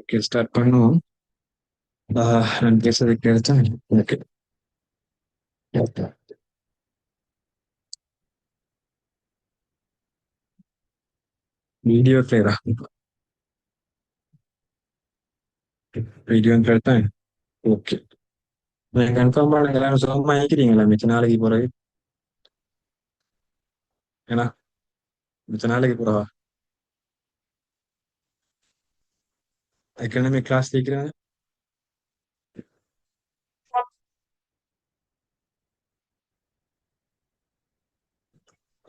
Okay, start பண்ணுவோம். நான் பேசுறது கேட்டுச்சா? ஓகே. வீடியோ கிளியரா? வீடியோ கேட்டா ஓகே. நீங்க கன்ஃபார்ம் பண்ணுங்க. எல்லாரும் சுகமா இருக்கிறீங்களா மிச்ச நாளைக்கு பிறகு? ஏன்னா மிச்ச நாளைக்கு பிறவா எக்கனாமிக் கிளாஸ் இருக்கிறேன்.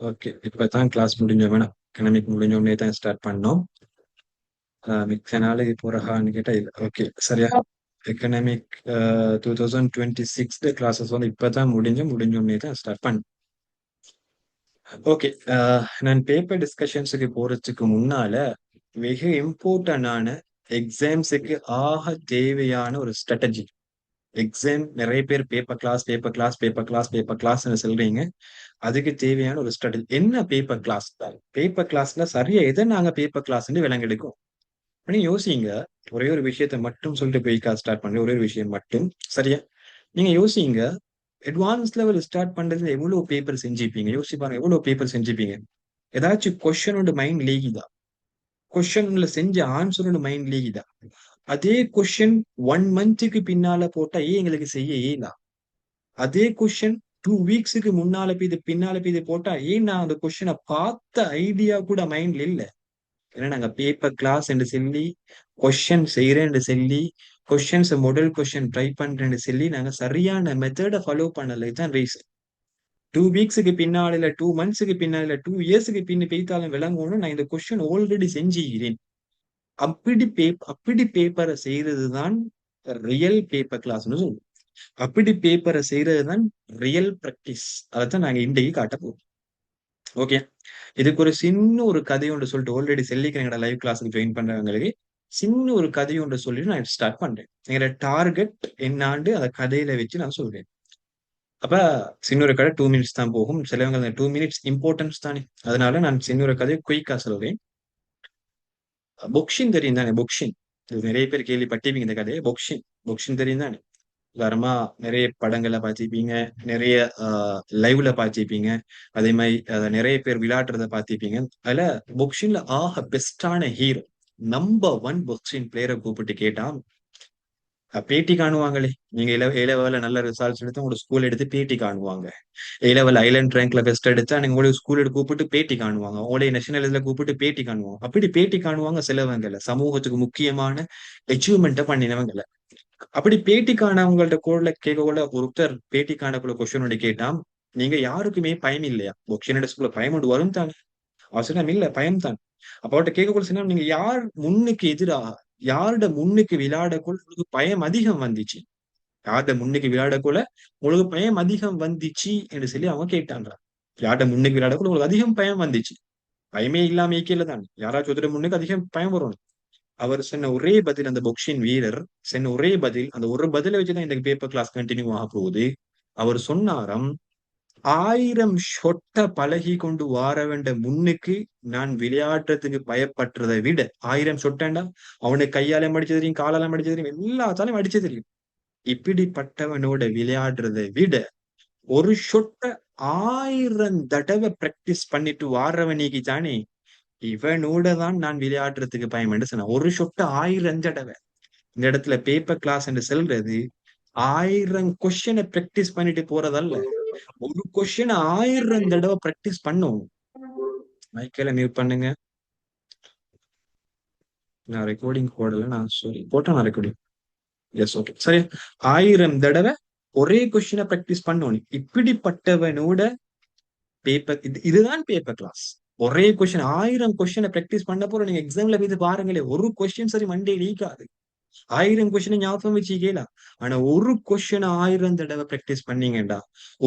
ஓகே, இப்பதான் கிளாஸ் முடிஞ்ச வேணாம். எக்கனாமிக் முடிஞ்ச உடனே தான் ஸ்டார்ட் பண்ணோம். மிச்ச நாளைக்கு போறகான்னு கேட்டா இல்லை. ஓகே, சரியா? எக்கனாமிக் 2026 கிளாஸஸ் வந்து இப்பதான் முடிஞ்ச உடனே தான் ஸ்டார்ட் பண்ணேன். ஓகே. நான் பேப்பர் டிஸ்கஷன்ஸுக்கு போறதுக்கு முன்னால மிக இம்பார்ட்டன்டான எக்ஸாம்ஸுக்கு ஆக தேவையான ஒரு ஸ்ட்ராட்டஜி. எக்ஸாம் நிறைய பேர் paper class paper class paper class paper கிளாஸ்ன்னு சொல்றீங்க. அதுக்கு தேவையான ஒரு ஸ்ட்ராட்டஜி என்ன? பேப்பர் கிளாஸ் தான். பேப்பர் கிளாஸ்ல சரியா எதை நாங்க பேப்பர் கிளாஸ்ன்னு விளங்கெடுக்கும். நீங்க யோசிங்க. ஒரே ஒரு விஷயத்த மட்டும் சொல்லிட்டு போய் ஸ்டார்ட் பண்ணி ஒரே ஒரு விஷயம் மட்டும். சரியா? நீங்க யோசிங்க. அட்வான்ஸ் லெவல் ஸ்டார்ட் பண்றதுல எவ்வளவு பேப்பர் செஞ்சுப்பீங்க? யோசிச்சு பாருங்க, எவ்வளவு பேப்பர் செஞ்சுப்பீங்க? ஏதாச்சும் கொஸ்டினோட மைண்ட் லீகுதா? கொஸ்டின்ல செஞ்ச ஆன்சரோட மைண்ட் லீகுதா? அதே கொஸ்டின் 1 மந்த்துக்கு பின்னால போட்டா எங்களுக்கு செய்ய இயலா. அதே கொஸ்டின் 2 வீக்ஸுக்கு முன்னால போய் இது பின்னால போய் இது போட்டா நான் அந்த கொஸ்டினை பார்த்த ஐடியா கூட மைண்ட்ல இல்ல. ஏன்னா நாங்க பேப்பர் கிளாஸ் என்று சொல்லி கொஸ்டின் செய்யறேன்னு சொல்லி கொஸ்டின்ஸ் மாடல் கொஸ்டின் ட்ரை பண்றேன்னு சொல்லி நாங்க சரியான மெத்தடை ஃபாலோ பண்ணல. இதுதான் ரீசன். 2 வீக்ஸுக்கு பின்னால இல்ல 2 மந்த்ஸுக்கு பின்னால இல்ல 2 இயர்ஸுக்கு பின்ன பெய்தாலும் விளங்கணும் நான் இந்த கொஸ்டின் ஆல்ரெடி செஞ்சுகிறேன். அப்படி பேப்பரை செய்யறதுதான் ரியல் பேப்பர் கிளாஸ்னு சொல்லுவோம். அப்படி பேப்பரை செய்யறதுதான் ரியல் பிராக்டிஸ். அதைத்தான் நாங்க இன்றைக்கு காட்ட போறோம். ஓகே. இதுக்கு ஒரு சின்ன ஒரு கதை ஒன்று சொல்லிட்டு ஆல்ரெடி சொல்லிக்கிறேன். லைவ் கிளாஸுக்கு ஜாயின் பண்றவங்களுக்கு சின்ன ஒரு கதை ஒன்று சொல்லிட்டு நான் ஸ்டார்ட் பண்றேன். எங்களோட டார்கெட் என்னாண்டு அந்த கதையில வச்சு நான் சொல்றேன். அப்ப சின்ன ஒரு கதை 2 மினிட்ஸ் தான் போகும். சிலவங்க அந்த 2 மினிட்ஸ் இம்பார்ட்டன்ஸ் தானே. அதனால நான் சின்ன ஒரு கதையை குயிக்கா சொல்றேன். பொக்ஷின் தெரியும் தானே? பொக்ஷின் இது நிறைய பேர் கேள்விப்பட்டிருப்பீங்க இந்த கதையை. பொக்ஷின் பொக்ஷின் தெரியும் தானே? உதாரணமா நிறைய படங்களை பார்த்திருப்பீங்க. நிறைய லைவ்ல பார்த்திருப்பீங்க. அதே மாதிரி நிறைய பேர் விளையாடுறத பார்த்திருப்பீங்க. அதுல பொக்ஷின்ல பெஸ்டான ஹீரோ நம்பர் 1 பொக்சிங் பிளேயரை கூப்பிட்டு கேட்டா பேட்டி காணுவாங்களே. நீங்க ஏ லெவல்ல நல்ல ரிசல்ட்ஸ் எடுத்து உங்களோட ஸ்கூல் எடுத்து பேட்டி காணுவாங்க. ஏ லெவல் ஐலண்ட் ரேங்க்ல பெஸ்ட் எடுத்தா நீங்க உங்களுடைய ஸ்கூல் எடுத்து கூப்பிட்டு பேட்டி காணுவாங்க. உங்களுடைய நேஷனல் இதுல கூப்பிட்டு பேட்டி காணுவாங்க. அப்படி பேட்டி காணுவாங்க சிலவங்கல சமூகத்துக்கு முக்கியமான அச்சீவ்மெண்ட்டை பண்ணினவங்கல. அப்படி பேட்டி காணவங்கள்ட்ட கூட கேட்கக்குள்ள ஒருத்தர் பேட்டி காணக்குள்ள கொஸ்டின் ஒன்று கேட்டா நீங்க யாருக்குமே பயம் இல்லையா? பொக்ஷனோட ஸ்கூல்ல பயம் ஒன்று வரும் தானே? அவசரம் இல்ல, பயம் தான். அப்ப அவர்கிட்ட கேட்கக்குள்ள சொன்னா நீங்க யார் முன்னுக்கு எதிராக யாரோட முன்னுக்கு விளையாடக்குள்ள உங்களுக்கு பயம் அதிகம் வந்துச்சு? யார்ட முன்னுக்கு விளையாடக்குள்ள உங்களுக்கு பயம் அதிகம் வந்துச்சு என்று சொல்லி அவங்க கேட்டாங்க. யார்ட முன்னுக்கு விளையாடக்குள்ள உங்களுக்கு அதிகம் பயம் வந்துச்சு? பயமே இல்லாம இயக்கல தான். யாராச்சும் ஒருத்தர் முன்னுக்கு அதிகம் பயம் வரும். அவர் சொன்ன ஒரே பதில், அந்த பொக்ஷின் வீரர் சொன்ன ஒரே பதில், அந்த ஒரு பதிலை வச்சுதான் இந்த பேப்பர் கிளாஸ் கண்டினியூ ஆக போகுது. அவர் சொன்னாராம், 1000 ஷொட்ட பழகி கொண்டு வார வேண்ட முன்னுக்கு நான் விளையாடுறதுக்கு பயப்படுறதை விட 1000 ஷொட்டாண்டா அவனுக்கு கையால அடிச்சு தெரியும், காலால அடிச்சு தெரியும், எல்லாத்தாலும் அடிச்சு தெரியும். இப்படிப்பட்டவனோட விளையாடுறதை விட ஒரு ஷொட்ட 1000 தடவை பிராக்டிஸ் பண்ணிட்டு வாரவனிக்கு தானே இவனோட தான் நான் விளையாடுறதுக்கு பயம் என்று சொன்னேன். ஒரு ஷொட்ட 1000 தடவை. இந்த இடத்துல பேப்பர் கிளாஸ் என்று சொல்றது 1000 கொஸ்டினை பிராக்டிஸ் பண்ணிட்டு போறதல்ல. ஒரு கொஸ்டின் 1000 தடவை பிராக்டிஸ் பண்ணும். மைக்கேல மியூட் பண்ணுங்க. நான் ரெக்கார்டிங் போடல. நான் சாரி போட்டேன். நான் ரெக்கார்டிங். எஸ், ஓகே, சரி. 1000 தடவை ஒரே கொஸ்டினை பிராக்டிஸ் பண்ணணும். இப்படிப்பட்டவனோட பேப்பர் இதுதான் பேப்பர் கிளாஸ். ஒரே கொஸ்டின் 1000 கொஸ்டினை பிராக்டிஸ் பண்ண போற நீங்க எக்ஸாம்ல போய் பாருங்களேன். ஒரு கொஸ்டின் சரி மண்டே லீக்காது. 1000 கொஸ்டினை ஞாபகம் வச்சுக்கலாம். ஆனா ஒரு கொஸ்டின் 1000 தடவை பிராக்டிஸ் பண்ணீங்கடா,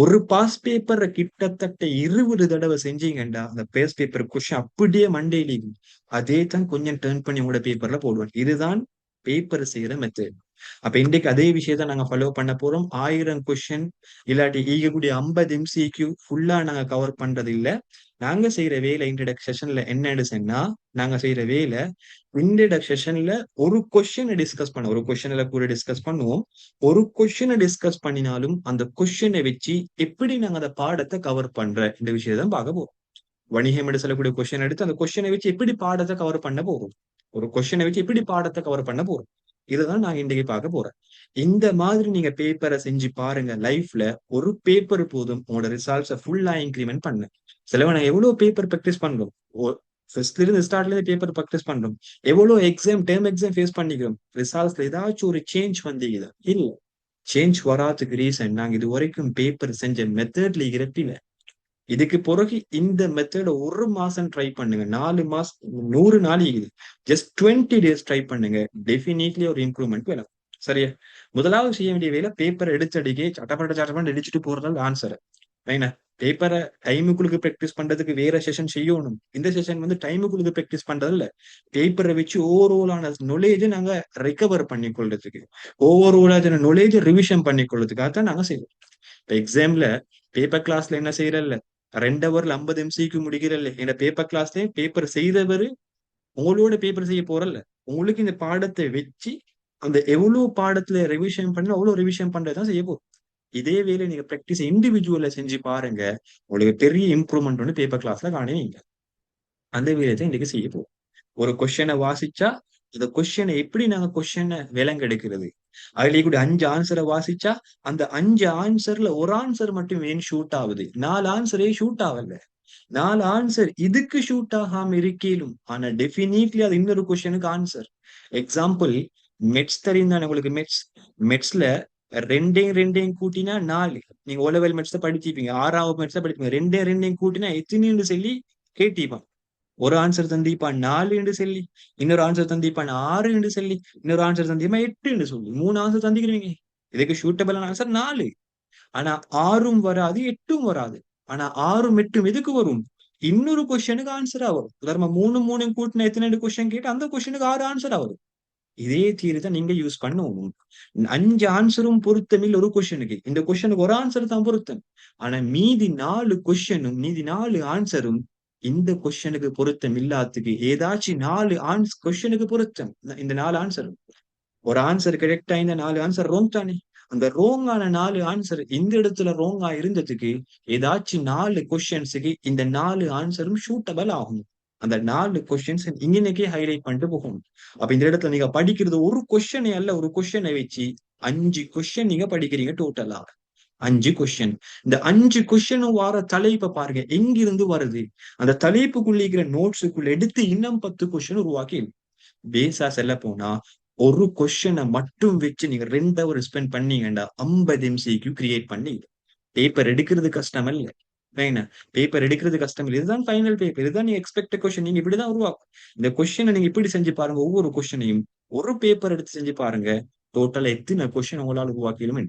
ஒரு பாஸ் பேப்பரை கிட்டத்தட்ட 20 தடவை செஞ்சீங்கடா, அந்த பாஸ் பேப்பர் கொஸ்டின் அப்படியே மண்டே லீக்கும். அதே தான் கொஞ்சம் டேர்ன் பண்ணி உங்களோட பேப்பர்ல போடுவேன். இதுதான் பேப்பர் செய்யற மெத்தட். அப்ப இன்றைக்கு அதே விஷயத்த நாங்க ஃபாலோ பண்ண போறோம். 1000 கொஸ்டின் இல்லாட்டி ஈகக்கூடிய 50 MCQ ஃபுல்லா நாங்க கவர் பண்றது இல்ல. நாங்க செய்யற வேலை இன்ட்ரடக்ட் செஷன்ல என்னன்னு சொன்னா, நாங்க செய்யற வேலை இன்ட்ரடக்ட் செஷன்ல ஒரு கொஸ்டினை டிஸ்கஸ் பண்ண, ஒரு கொஸ்டின்ல கூட டிஸ்கஸ் பண்ணுவோம். ஒரு கொஸ்டினை டிஸ்கஸ் பண்ணினாலும் அந்த கொஸ்டினை வச்சு எப்படி நாங்க அந்த பாடத்தை கவர் பண்ற இந்த விஷயத்தான் பார்க்க போறோம். வணிகம் என்று சொல்லக்கூடிய கொஸ்டின் எடுத்து அந்த கொஸ்டினை வச்சு எப்படி பாடத்தை கவர் பண்ண போறோம், ஒரு கொஸ்டினை வச்சு எப்படி பாடத்தை கவர் பண்ண போறோம், இதுதான் நான் இன்றைக்கு பார்க்க போறேன். இந்த மாதிரி நீங்க பேப்பரை செஞ்சு பாருங்க. லைஃப்ல ஒரு பேப்பர் போதும் உங்களோட ரிசல்ட்ஸை ஃபுல்லா இன்க்ரிமெண்ட் பண்ண. சிலவன் நான் எவ்வளவு பேப்பர் ப்ராக்டிஸ் பண்றோம், ஃபர்ஸ்ட்ல இருந்து ஸ்டார்ட்ல இருந்து பேப்பர் ப்ராக்டிஸ் பண்றோம், எவ்வளவு எக்ஸாம் டேர்ம் எக்ஸாம் ஃபேஸ் பண்ணிக்கிறோம், ரிசல்ட்ஸ்ல ஏதாச்சும் ஒரு சேஞ்ச் வந்தீங்க இல்ல. சேஞ்ச் வராதுக்கு ரீசன் நாங்க இது வரைக்கும் பேப்பர் செஞ்ச மெத்தட்ல இருப்பில. இதுக்கு பிறகு இந்த மெத்தட ஒரு மாசம் ட்ரை பண்ணுங்க, 4 மாசம் 100 நாள் இருக்குது, ஜஸ்ட் 20 days ட்ரை பண்ணுங்க. டெஃபினெட்லி ஒரு இம்ப்ரூவ்மெண்ட் வேணும். சரியா? முதலாவது செய்ய வேண்டிய வேலை பேப்பரை எடுத்தடிக்கே சட்டப்பட்ட அடிச்சுட்டு போறதால ஆன்சர் ஏன்னா பேப்பரை டைமுக்குள்ளுக்கு ப்ராக்டிஸ் பண்றதுக்கு வேற செஷன் செய்யணும். இந்த செஷன் வந்து டைமுக்குள்ளுக்கு ப்ராக்டிஸ் பண்றது இல்ல, பேப்பரை வச்சு ஓவராலான நாலேஜை நாங்க ரெக்கவர் பண்ணி கொள்றதுக்கு, ஓவராலான நாலேஜை ரிவிஷன் பண்ணி கொள்றதுக்காக தான் நாங்க செய்வோம். இப்ப எக்ஸாம்ல பேப்பர் கிளாஸ்ல என்ன செய்யறல்ல, 2 ஹவர்ல 50 MCQ முடிக்கிறல்ல, இந்த பேப்பர் கிளாஸ்லயும் பேப்பர் செய்தவரு உங்களோட பேப்பர் செய்ய போறல்ல, உங்களுக்கு இந்த பாடத்தை வச்சு அந்த எவ்வளவு பாடத்துல ரிவிஷன் பண்ண அவ்வளவு ரிவிஷன் பண்றதுதான் செய்ய போறோம். இதே வேலை நீங்க பிராக்டிஸ் இண்டிவிஜுவல்ல செஞ்சு பாருங்க, உங்களுக்கு பெரிய இம்ப்ரூவ்மெண்ட் வந்து பேப்பர் கிளாஸ்ல காணுவீங்க. அந்த வேலையை இன்னைக்கு செய்ய போறோம். ஒரு கொஸ்டினை வாசிச்சா அந்த கொஸ்டினை எப்படி நாங்க கொஸ்டினை விலங்கெடுக்கிறது, அதுல கூட 5 ஆன்சரை வாசிச்சா அந்த 5 ஆன்சர்ல ஒரு ஆன்சர் மட்டும் ஏன் ஷூட் ஆகுது, 4 ஆன்சரே ஷூட் ஆகல, 4 ஆன்சர் இதுக்கு ஷூட் ஆகாம இருக்கேலும் ஆனா டெஃபினிட்லி அது இன்னொரு கொஸ்டினுக்கு ஆன்சர். எக்ஸாம்பிள், மெட்ஸ் தெரியும் தானே உங்களுக்கு? மெட்ஸ்ல ரெண்டையும் கூட்டினா 4. நீங்க ஓ லெவல் மெட்ஸ் படிச்சிருப்பீங்க, 6வது மெட்ஸ் படிப்பீங்க. ரெண்டையும் கூட்டினா எத்தனைன்னு சொல்லி கேட்டிப்பான். ஒரு ஆன்சர் தந்திப்பான் 4 என்று சொல்லி, இன்னொரு ஆன்சர் தந்திப்பான் 6 என்று சொல்லி, இன்னொரு ஆன்சர் தந்திப்பா 8 என்று சொல்லி, 3 ஆன்சர் தந்திக்கிறீங்க. இதுக்கு ஷூட்டபிளான ஆன்சர் 4. ஆனா 6ம் வராது 8ம் வராது. ஆனா 6ம் 8ம் எதுக்கு வரும்? இன்னொரு கொஸ்டினுக்கு ஆன்சரா வரும். உதாரணமா 3 கூட்டினா எத்தனை கொஸ்டின் கேட்டு அந்த கொஸ்டினுக்கு 6 ஆன்சரா வரும். இதே தீர்வு தான் நீங்க யூஸ் பண்ணுவோம். 5 ஆன்சரும் பொருத்தமில் ஒரு கொஸ்டினுக்கு, இந்த கொஸ்டினுக்கு ஒரு ஆன்சர் தான் பொருத்தம். ஆனா மீதி 4 கொஸ்டினும் மீதி 4 ஆன்சரும் இந்த கொஸ்டினுக்கு பொருத்தம் இல்லாததுக்கு ஏதாச்சும் 4 கொஸ்டினுக்கு பொருத்தம். இந்த 4 ஆன்சரும் ஒரு ஆன்சர் கரெக்டா, இந்த 4 ஆன்சர் ரோங் தானே. அந்த ரோங்கான 4 ஆன்சர் இந்த இடத்துல ரோங்கா இருந்ததுக்கு ஏதாச்சும் 4 கொஸ்டின்ஸுக்கு இந்த 4 ஆன்சரும் ஷூட்டபிள் ஆகும். அந்த 4 கொஸ்டின்ஸ் இன்னைக்கே ஹைலைட் பண்ணிட்டு போகணும். அப்ப இந்த இடத்துல நீங்க படிக்கிறது ஒரு கொஸ்டினை அல்ல, ஒரு கொஸ்டினை வச்சு 5 கொஸ்டின் நீங்க படிக்கிறீங்க டோட்டலா. 5 கொஸ்டின். இந்த 5 கொஸ்டினும் வார தலைப்பை பாருங்க எங்கிருந்து வருது. அந்த தலைப்புக்குள்ள இருக்கிற நோட்ஸுக்குள்ள எடுத்து இன்னும் 10 கொஸ்டின் உருவாக்கி பேசா செல்ல போனா ஒரு கொஸ்டினை மட்டும் வச்சு நீங்க 2 ஹவர் ஸ்பெண்ட் பண்ணீங்கன்னா 50 MCQ கிரியேட் பண்ணி பேப்பர் எடுக்கிறது கஷ்டம் இல்ல. வேணா பேப்பர் எடுக்கிறது கஷ்டம் இல்லை, இதுதான் ஃபைனல் பேப்பர், இதுதான் நீங்க எக்ஸ்பெக்ட் கொஸ்டின் நீங்க இப்படிதான் உருவாக்கும். இந்த கொஸ்டினை நீங்க இப்படி செஞ்சு பாருங்க. ஒவ்வொரு கொஸ்டினையும் ஒரு பேப்பர் எடுத்து செஞ்சு பாருங்க, டோட்டலா எத்தனை கொஸ்டின் உங்களால உருவாக்கிலும்.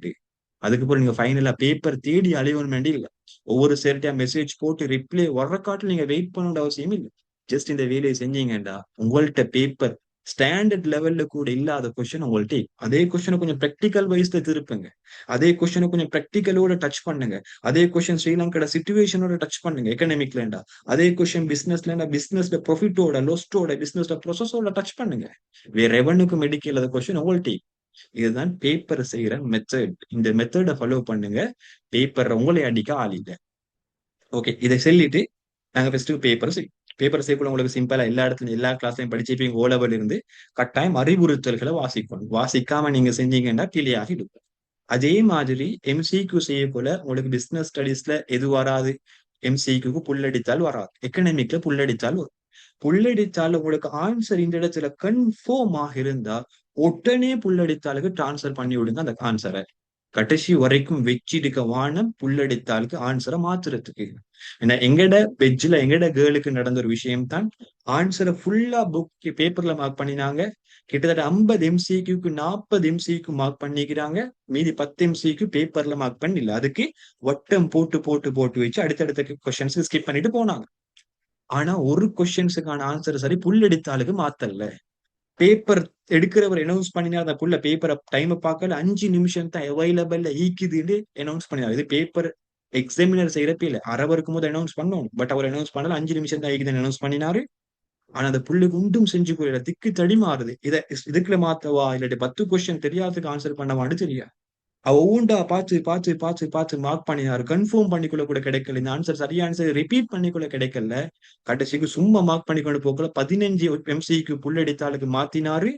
அதுக்கப்புறம் நீங்க ஃபைனலா பேப்பர் தேடி அலையணும் வேண்டிய இல்ல. ஒவ்வொரு சேர்ட்டியா மெசேஜ் போட்டு ரிப்ளை வர்ற காட்டில் நீங்க வெயிட் பண்ண அவசியம் இல்லை. ஜஸ்ட் இந்த வேலையை செஞ்சீங்கடா உங்கள்ட்ட பேப்பர் ஸ்டாண்டர்ட் லெவல்ல கூட இல்லாத கொஸ்டின் உங்கள்ட்ட, அதே கொஸ்டினை கொஞ்சம் ப்ராக்டிக்கல் வைஸ்ல திருப்புங்க, அதே கொஸ்டினை கொஞ்சம் ப்ராக்டிக்கலோட டச் பண்ணுங்க, அதே கொஸ்டின் ஸ்ரீலங்கோட சிச்சுவேஷனோட டச் பண்ணுங்க, எக்கனாமிக்லேண்டா அதே கொஸ்டின் பிசினஸ்ல பிசினஸ்ல ப்ராஃபிட்டோட லொஸ்டோட பிசினஸ்ல ப்ரொசஸோட டச் பண்ணுங்க. வேற எவனுக்கு மெடிக்கல் கொஸ்டின் உங்கள்ட்ட. இதுதான் பேப்பர் செய்யற மெத்தட். இந்த மெத்தடை ஃபாலோ பண்ணுங்க, பேப்பர் உங்களை அடிக்க ஆள் இல்லை. ஓகே, இதை சொல்லிட்டு நாங்க ஃபர்ஸ்ட் பேப்பர் செய்யக்குள்ள உங்களுக்கு சிம்பிளா எல்லா இடத்துலயும் எல்லா கிளாஸ்லயும் படிச்சிருப்பீங்க. ஓ லெவல் இருந்து கட்டாயம் அறிவுறுத்தல்களை வாசிக்கணும். வாசிக்காம நீங்க செஞ்சீங்கன்னா கிளியாக ஆகிடும். அதே மாதிரி MCQ செய்யக்குள்ள உங்களுக்கு பிசினஸ் ஸ்டடீஸ்ல எது வராது, MCQக்கு புல்லடித்தால் வராது, எக்கனாமிக்ல புல்லடித்தால் வரும். புல்லடித்தால் உங்களுக்கு ஆன்சர் இந்த இடத்துல கன்ஃபார்ம் ஆக இருந்தா உடனே புல்லடித்தாளுக்கு டிரான்ஸ்ஃபர் பண்ணி விடுங்க அந்த ஆன்சரை. கடைசி வரைக்கும் வச்சிருக்க வானம் புல்லடித்தாளுக்கு ஆன்சரை மாத்துறதுக்கு. ஏன்னா எங்கட பெஜ்ல எங்கட கேர்ளுக்கு நடந்த ஒரு விஷயம் தான், ஆன்சரை ஃபுல்லா புக் பேப்பர்ல மார்க் பண்ணினாங்க. கிட்டத்தட்ட 50 MCQக்கு 40 MCQ மார்க் பண்ணிக்கிறாங்க, மீதி 10 MCQ பேப்பர்ல மார்க் பண்ணல. அதுக்கு வட்டம் போட்டு போட்டு போட்டு வச்சு அடுத்தடுத்த கொஸ்டின்ஸ் ஸ்கிப் பண்ணிட்டு போனாங்க. ஆனா ஒரு கொஸ்டின்ஸுக்கான ஆன்சர் சரி புல்லடித்தாளுக்கு மாத்தல. பேப்பர் எடுக்கிறவர் அனௌன்ஸ் பண்ணினா அந்த புள்ள பேப்பரை டைமை பார்க்கல 5 நிமிஷம் தான் அவைலபிள்ல ஈக்குதுன்னு அனௌன்ஸ் பண்ணினார். இது பேப்பர் எக்ஸாமினர் செய்யறப்ப இல்ல அறவருக்கும் இருக்கும் போது அனௌன்ஸ் பண்ணணும். பட் அவர் அனௌன்ஸ் பண்ணல 5 நிமிஷம் தான் ஈக்குதுன்னு அனௌன்ஸ் பண்ணினாரு. ஆனா அந்த புள்ளுக்கு உண்டும் செஞ்சு போயிட திக்கு தடி மாறுது. இதுக்குள்ள மாத்தவா இல்லாட்டி 10 கொஸ்டின் தெரியாததுக்கு ஆன்சர் பண்ணவான்னு தெரியா. அவ ஊண்டா பார்த்து பார்த்து பார்த்து பார்த்து மார்க் பண்ணினாரு. கன்ஃபார்ம் பண்ணிக்கொள்ள கூட கிடைக்கல. இந்த ஆன்சர் சரியான ஆன்சர் ரிப்பீட் பண்ணிக்கொள்ள கிடைக்கல. கடைசிக்கு சும்மா மார்க் பண்ணிக்கொண்டு போக்கல 15 எம்சிக்கு புள்ளடித்தாளுக்கு மாத்தினாரு.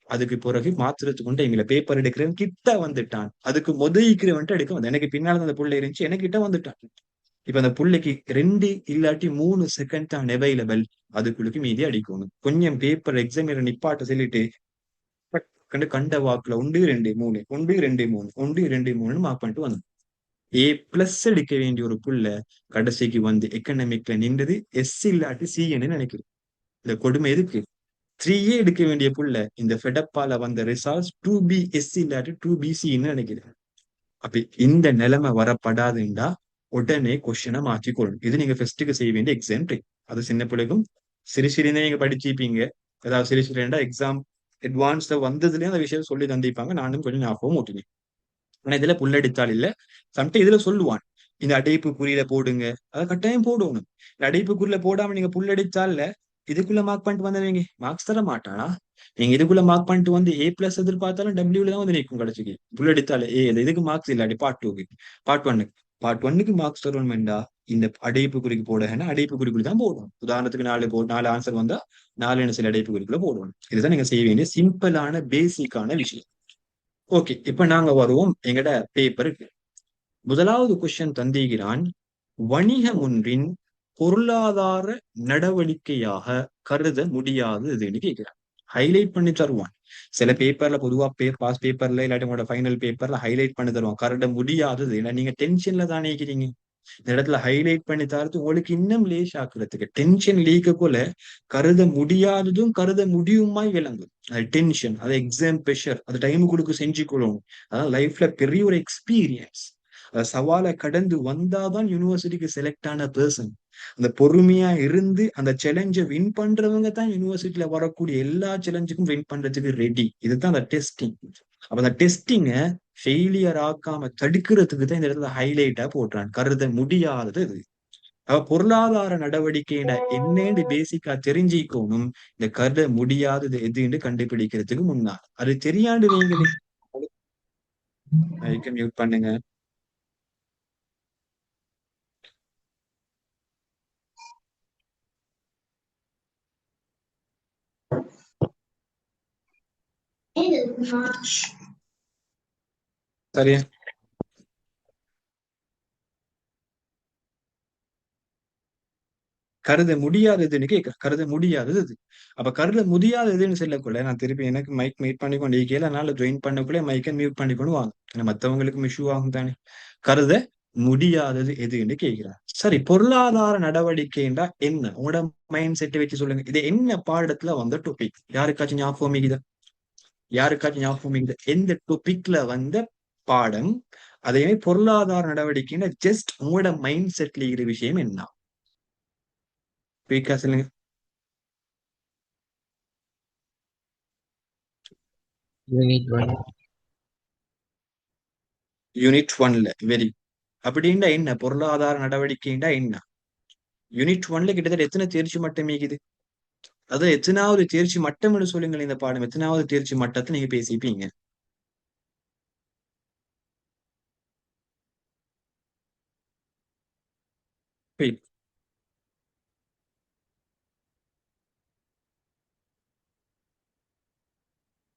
அதுக்கு பிறகு மாத்துறதுக்கு கொண்டு எங்களை பேப்பர் எடுக்கிறேன் கிட்ட வந்துட்டான். அதுக்கு முதலிக்கிறவன்ட்டு எடுக்க வந்து எனக்கு பின்னால அந்த புள்ளை இருந்துச்சு எனக்கு கிட்ட வந்துட்டான். இப்ப அந்த புள்ளைக்கு 2 இல்லாட்டி 3 செகண்ட் தான் அவைலபிள். அதுக்குள்ளுக்கு மீதி அடிக்கணும். கொஞ்சம் பேப்பர் எக்ஸாமினர் நிப்பாட்ட சொல்லிட்டு கண்டு கண்ட வாக்குல 1 2 3 1 2 3 1 2 3 மார்க் பண்ணிட்டு வந்தோம். A+ எடுக்க வேண்டிய ஒரு புள்ள கடைசிக்கு வந்து எக்கனாமிக்ல நின்றது எஸ் இல்லாட்டி சின்னு நினைக்கிறேன். இந்த கொடுமை எதுக்கு 3A எடுக்க வேண்டிய புள்ள இந்த ஃபெடப்பால வந்த ரிசால்ட்ஸ் 2B இல்லாட்டி 2BCன்னு நினைக்கிறேன். அப்ப இந்த நிலைமை வரப்படாதுண்டா உடனே கொஸ்டினை மாற்றிக்கொள்ளணும். இது நீங்க ஃபர்ஸ்ட்டுக்கு செய்ய வேண்டிய எக்ஸாம் ட்ரிக். அது சின்ன பிள்ளைக்கும் சிறு சிறிதே நீங்க படிச்சிருப்பீங்க. ஏதாவது சிறு சிறியா எக்ஸாம் அட்வான்ஸ்ல வந்ததுலயே அந்த விஷயம் சொல்லி தந்திருப்பாங்க. நானும் கொஞ்சம் ஞாபகம் ஊட்டினேன். ஆனா இதுல புல்லடித்தால் இல்ல. சம்டைம் இதுல சொல்லுவான் இந்த அடைப்பு குறியில போடுங்க. அதை கட்டாயம் போடணும். இந்த அடைப்பு குறியில போடாம நீங்க புல்லடித்தால இதுக்குள்ள மார்க் பண்ணிட்டு வந்தவங்க மார்க்ஸ் தர மாட்டானா. நீங்க இதுக்குள்ள மார்க் பண்ணிட்டு வந்து A+ எதிர்பார்த்தாலும் டபிள்யூல தான் வந்து நிற்கும் கடைசிக்கு. புல்லடித்தால இதுக்கு மார்க்ஸ் இல்லாட்டி பார்ட் 1க்கு பார்ட் 1க்கு மார்க்ஸ் தரணும்டா இந்த அடைப்பு குறிக்கு போடுங்கன்னா அடைப்பு குறிக்குள்ள தான் போடணும். உதாரணத்துக்கு 4 ஆன்சர் வந்தா 4 சில அடைப்பு குறிக்குள்ள போடணும். இதுதான் நீங்க செய்ய வேண்டிய சிம்பிளான பேசிக்கான விஷயம். ஓகே, இப்ப நாங்க வருவோம் எங்கட பேப்பருக்கு. முதலாவது கொஸ்டின் தந்திகிறான். வணிகம் ஒன்றின் பொருளாதார நடவடிக்கையாக கருத முடியாது இதுன்னு கேட்கிறான். ஹைலைட் பண்ணி தருவான். சில பேப்பர்ல பொதுவா பாஸ் பேப்பர்ல இல்லாட்டி உங்களோட ஃபைனல் பேப்பர்ல ஹைலைட் பண்ணி தருவான். கருத முடியாதது. ஏன்னா நீங்க டென்ஷன்ல தானே இருக்கிறீங்க. இந்த இடத்துல ஹைலைட் பண்ணி தரது உங்களுக்கு இன்னும் லேஸ் ஆக்குறதுக்கு டென்ஷன் லீக்க போல கருத முடியாததும் கருத முடியுமாய் விளங்கும். அது டென்ஷன், அது எக்ஸாம் ப்ரெஷர், அது டைமுக்குள்ளுக்கு செஞ்சு கொள்ளணும். அதாவது லைஃப்ல பெரிய ஒரு எக்ஸ்பீரியன்ஸ். சவாலை கடந்து வந்தாதான் யூனிவர்சிட்டிக்கு செலக்ட் ஆன பர்சன். அந்த பொறுமையா இருந்து அந்த சேலஞ்சை வின் பண்றவங்க தான் யூனிவர்சிட்டியில வரக்கூடிய எல்லா சேலஞ்சுக்கும் வின் பண்றதுக்கு ரெடி. இதுதான் அந்த டெஸ்டிங். அப்ப அந்த டெஸ்டிங்க ஃபெயிலியர் ஆக்காம தடுக்கிறதுக்கு தான் இந்த இடத்துல ஹைலைட்டா போடுறான். கருத முடியாதது இது. அவ பொருளாதார நடவடிக்கையின என்னன்னு பேசிக்கா தெரிஞ்சுக்கணும். இந்த கருத முடியாதது எதுன்னு கண்டுபிடிக்கிறதுக்கு முன்னாள் அது தெரியாண்டு வைங்களே. மியூட் பண்ணுங்க. சரியா கருத முடியாததுன்னு கேட்க கருத முடியாதது இது. அப்ப கருத முடியாததுன்னு சொல்லக்குள்ள நான் திருப்பி எனக்கு மைக் மீட் பண்ணிக்கொண்டு கேட்கல. அதனால ஜாயின் பண்ணக்குள்ளே மைக்கை மியூட் பண்ணிக்கொண்டு வாங்க. ஏன்னா மற்றவங்களுக்கும் இஷ்யூ ஆகும் தானே. கருத முடியாதது எதுன்னு கேட்கிறார். சரி, பொருளாதார நடவடிக்கைன்றா என்ன உங்களோட மைண்ட் செட்டை வச்சு சொல்லுங்க. இது என்ன பாடத்துல வந்த டாபிக் யாருக்காச்சும் ஞாபகம் இருக்குதா? யாருக்காச்சும் ஞாபகம் இருக்குது எந்த டாபிக்ல வந்த பாடம்? அதே பொருளாதார நடவடிக்கைன்னா ஜஸ்ட் உங்களோட மைண்ட் செட்ல இருக்கிற விஷயம் என்ன? குயிக்கா சொல்லுங்க. யூனிட் 1. யூனிட் 1ல வெரி. அப்படின்னா என்ன பொருளாதார நடவடிக்கைண்டா என்ன? யூனிட் 1ல கிட்டத்தட்ட எத்தனை தேர்ச்சி மட்டம் இருக்குது? அது எத்தனாவது தேர்ச்சி மட்டம்னு சொல்லுங்களேன். இந்த பாடம் எத்தனாவது தேர்ச்சி மட்டத்தை நீங்க பேசிப்பீங்க?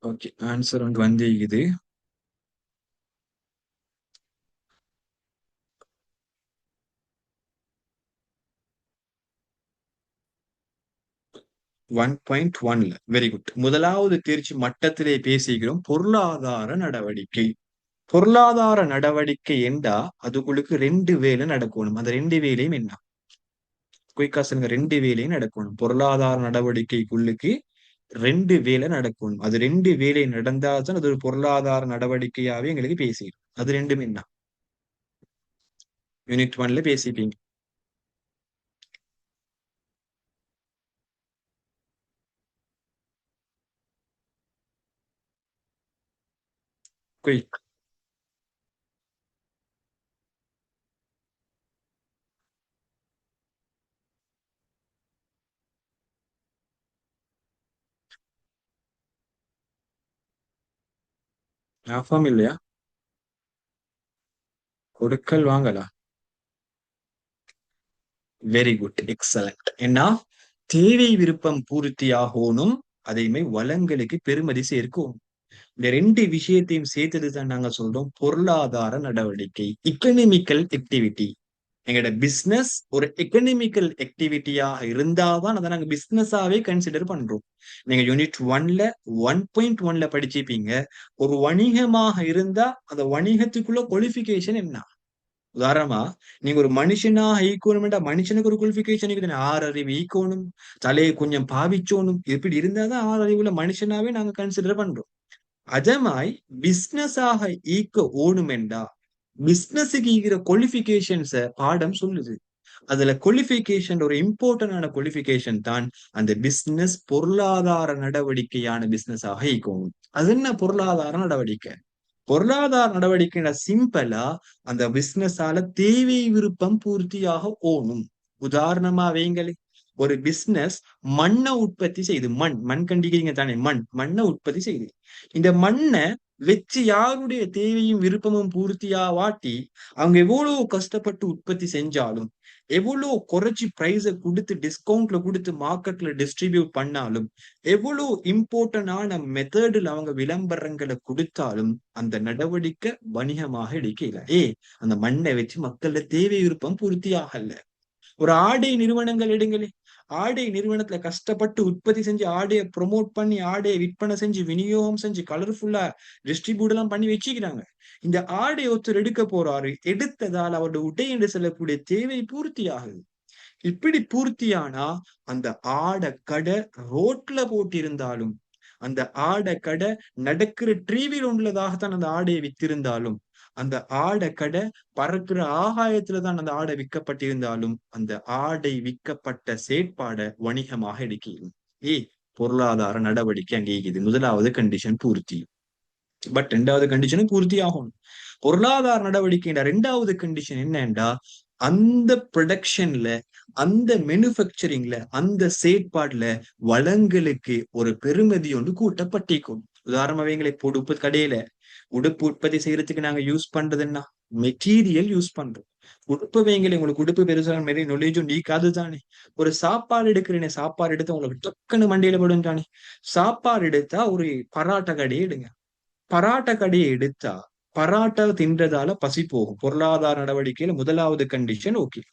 ஓகே, ஆன்சர் வந்து இது 1.1ல வெரி குட். முதலாவது தேர்ச்சி மட்டத்திலே பேசுகிறோம் பொருளாதார நடவடிக்கை. பொருளாதார நடவடிக்கை என்றா அதுக்குள்ளுக்கு 2 வேலை நடக்கணும். அந்த 2 வேலையும் என்ன? குயிக்கா சொல்லுங்க. 2 வேலையும் நடக்கணும். பொருளாதார நடவடிக்கைக்குள்ளுக்கு 2 வேலை நடக்கணும். அது 2 வேலை நடந்தாதான் அது ஒரு பொருளாதார நடவடிக்கையாவே எங்களுக்கு பேசிடும். அது ரெண்டும் என்ன? யூனிட் 1ல பேசிப்பீங்க. குயிக். ஞாபகம் இல்லையா? கொடுக்கல் வாங்கலா? Very good, excellent. ஏன்னா தேவை விருப்பம் பூர்த்தியாகணும், அதேமே வளங்களுக்கு பெருமதி சேர்க்கும். இந்த ரெண்டு விஷயத்தையும் சேர்த்தது தான் நாங்க சொல்றோம் பொருளாதார நடவடிக்கை, எக்கனாமிக்கல் ஆக்டிவிட்டி. எங்களோட பிசினஸ் ஒரு எக்கனாமிக்கல் ஆக்டிவிட்டியாக இருந்தாதான் அதை நாங்க பிசினஸாவே கன்சிடர் பண்றோம். நீங்க யூனிட் 1.1 படிச்சிருப்பீங்க. ஒரு வணிகமாக இருந்தா அந்த வணிகத்துக்குள்ள குவாலிஃபிகேஷன் என்ன? உதாரணமா, நீங்க ஒரு மனுஷனா ஈக்கணும்டா, மனுஷனுக்கு ஒரு குவாலிஃபிகேஷன் இருக்குது. 6 அறிவு ஈக்கணும், தலையை கொஞ்சம் பாவிச்சோணும், இப்படி இருந்தாதான் 6 அறிவுல மனுஷனாவே நாங்க கன்சிடர் பண்றோம். அதமாய் பிசினஸ் ஆக ஈக்க ஓணுமெண்டா பிசினஸுக்கு ஈக்கிற குவாலிஃபிகேஷன்ஸ பாடம் சொல்லுது. அதுல குவாலிஃபிகேஷன் ஒரு இம்பார்ட்டன்டான குவாலிஃபிகேஷன் தான் அந்த பிசினஸ் பொருளாதார நடவடிக்கையான பிசினஸ் ஆக ஈக்கணும். அது என்ன பொருளாதார நடவடிக்கை? பொருளாதார நடவடிக்கைனா சிம்பிளா அந்த பிசினஸால தேவை விருப்பம் பூர்த்தியாக ஓணும். உதாரணமா வைங்களே, ஒரு பிசினஸ் மண்ணை உற்பத்தி செய்து, மண் கண்டிக்கிறீங்க தானே, மண்ணை உற்பத்தி செய்து, இந்த மண்ணை வச்சு யாருடைய தேவையும் விருப்பமும் பூர்த்தியா வாட்டி அவங்க எவ்வளவு கஷ்டப்பட்டு உற்பத்தி செஞ்சாலும், எவ்வளவு குறைச்சி பிரைஸ கொடுத்து டிஸ்கவுண்ட்ல கொடுத்து மார்க்கெட்ல டிஸ்ட்ரிபியூட் பண்ணாலும், எவ்வளவு இம்பார்ட்டன்டான மெத்தடில் அவங்க விளம்பரங்களை கொடுத்தாலும் அந்த நடவடிக்கை வணிகமாக எடுக்கல. அந்த மண்ணை வச்சு மக்களோட தேவை விருப்பம் பூர்த்தி ஆகல. ஒரு ஆடை நிறுவனங்கள் எடுங்களே, ஆடை நிறுவனத்துல கஷ்டப்பட்டு உற்பத்தி செஞ்சு ஆடையை ப்ரொமோட் பண்ணி ஆடையை விற்பனை செஞ்சு விநியோகம் செஞ்சு கலர்ஃபுல்லா டிஸ்ட்ரிபியூட் எல்லாம் பண்ணி வச்சுக்கிறாங்க. இந்த ஆடை ஒருத்தர் எடுக்க போறாரு, எடுத்ததால் அவருடைய உடை என்று செல்லக்கூடிய தேவை பூர்த்தி ஆகுது. இப்படி பூர்த்தியானா அந்த ஆடை கடை ரோட்ல போட்டிருந்தாலும், அந்த ஆடை கடை நடக்கிற டிவியில் உள்ளதாகத்தான் அந்த ஆடையை வித்திருந்தாலும், அந்த ஆடை கடை பறக்கிற ஆகாயத்துலதான் அந்த ஆடை விற்கப்பட்டிருந்தாலும், அந்த ஆடை விற்கப்பட்ட செயற்பாடை வணிகமாக எடுக்கிறது. பொருளாதார நடவடிக்கை அங்கீகுது. முதலாவது கண்டிஷன் பூர்த்தி. பட் ரெண்டாவது கண்டிஷனும் பூர்த்தி ஆகும். பொருளாதார நடவடிக்கைன்ற ரெண்டாவது கண்டிஷன் என்னண்டா, அந்த ப்ரொடக்ஷன்ல, அந்த மேனுஃபேக்சரிங்ல, அந்த செயற்பாடுல வளங்களுக்கு ஒரு பெருமதி ஒன்று கூட்டப்பட்டிருக்கும். உதாரணமாவே இப்போ உடுப்பு கடையில உடுப்பு உற்பத்தி செய்யறதுக்கு நாங்க யூஸ் பண்றதுன்னா மெட்டீரியல் யூஸ் பண்றோம். உடுப்பு வைங்களே, உங்களுக்கு உடுப்பு பெருசா நிறைய நாலேஜும் நீக்காது தானே. ஒரு சாப்பாடு எடுக்கிறேனே, சாப்பாடு எடுத்தா உங்களுக்கு டக்குன்னு மண்டியில படும் தானே. சாப்பாடு எடுத்தா ஒரு பராட்டா கடையே எடுங்க. பராட்டா கடையை எடுத்தா பராட்டா தின்றதால பசி போகும். பொருளாதார நடவடிக்கையில முதலாவது கண்டிஷன் ஓகே.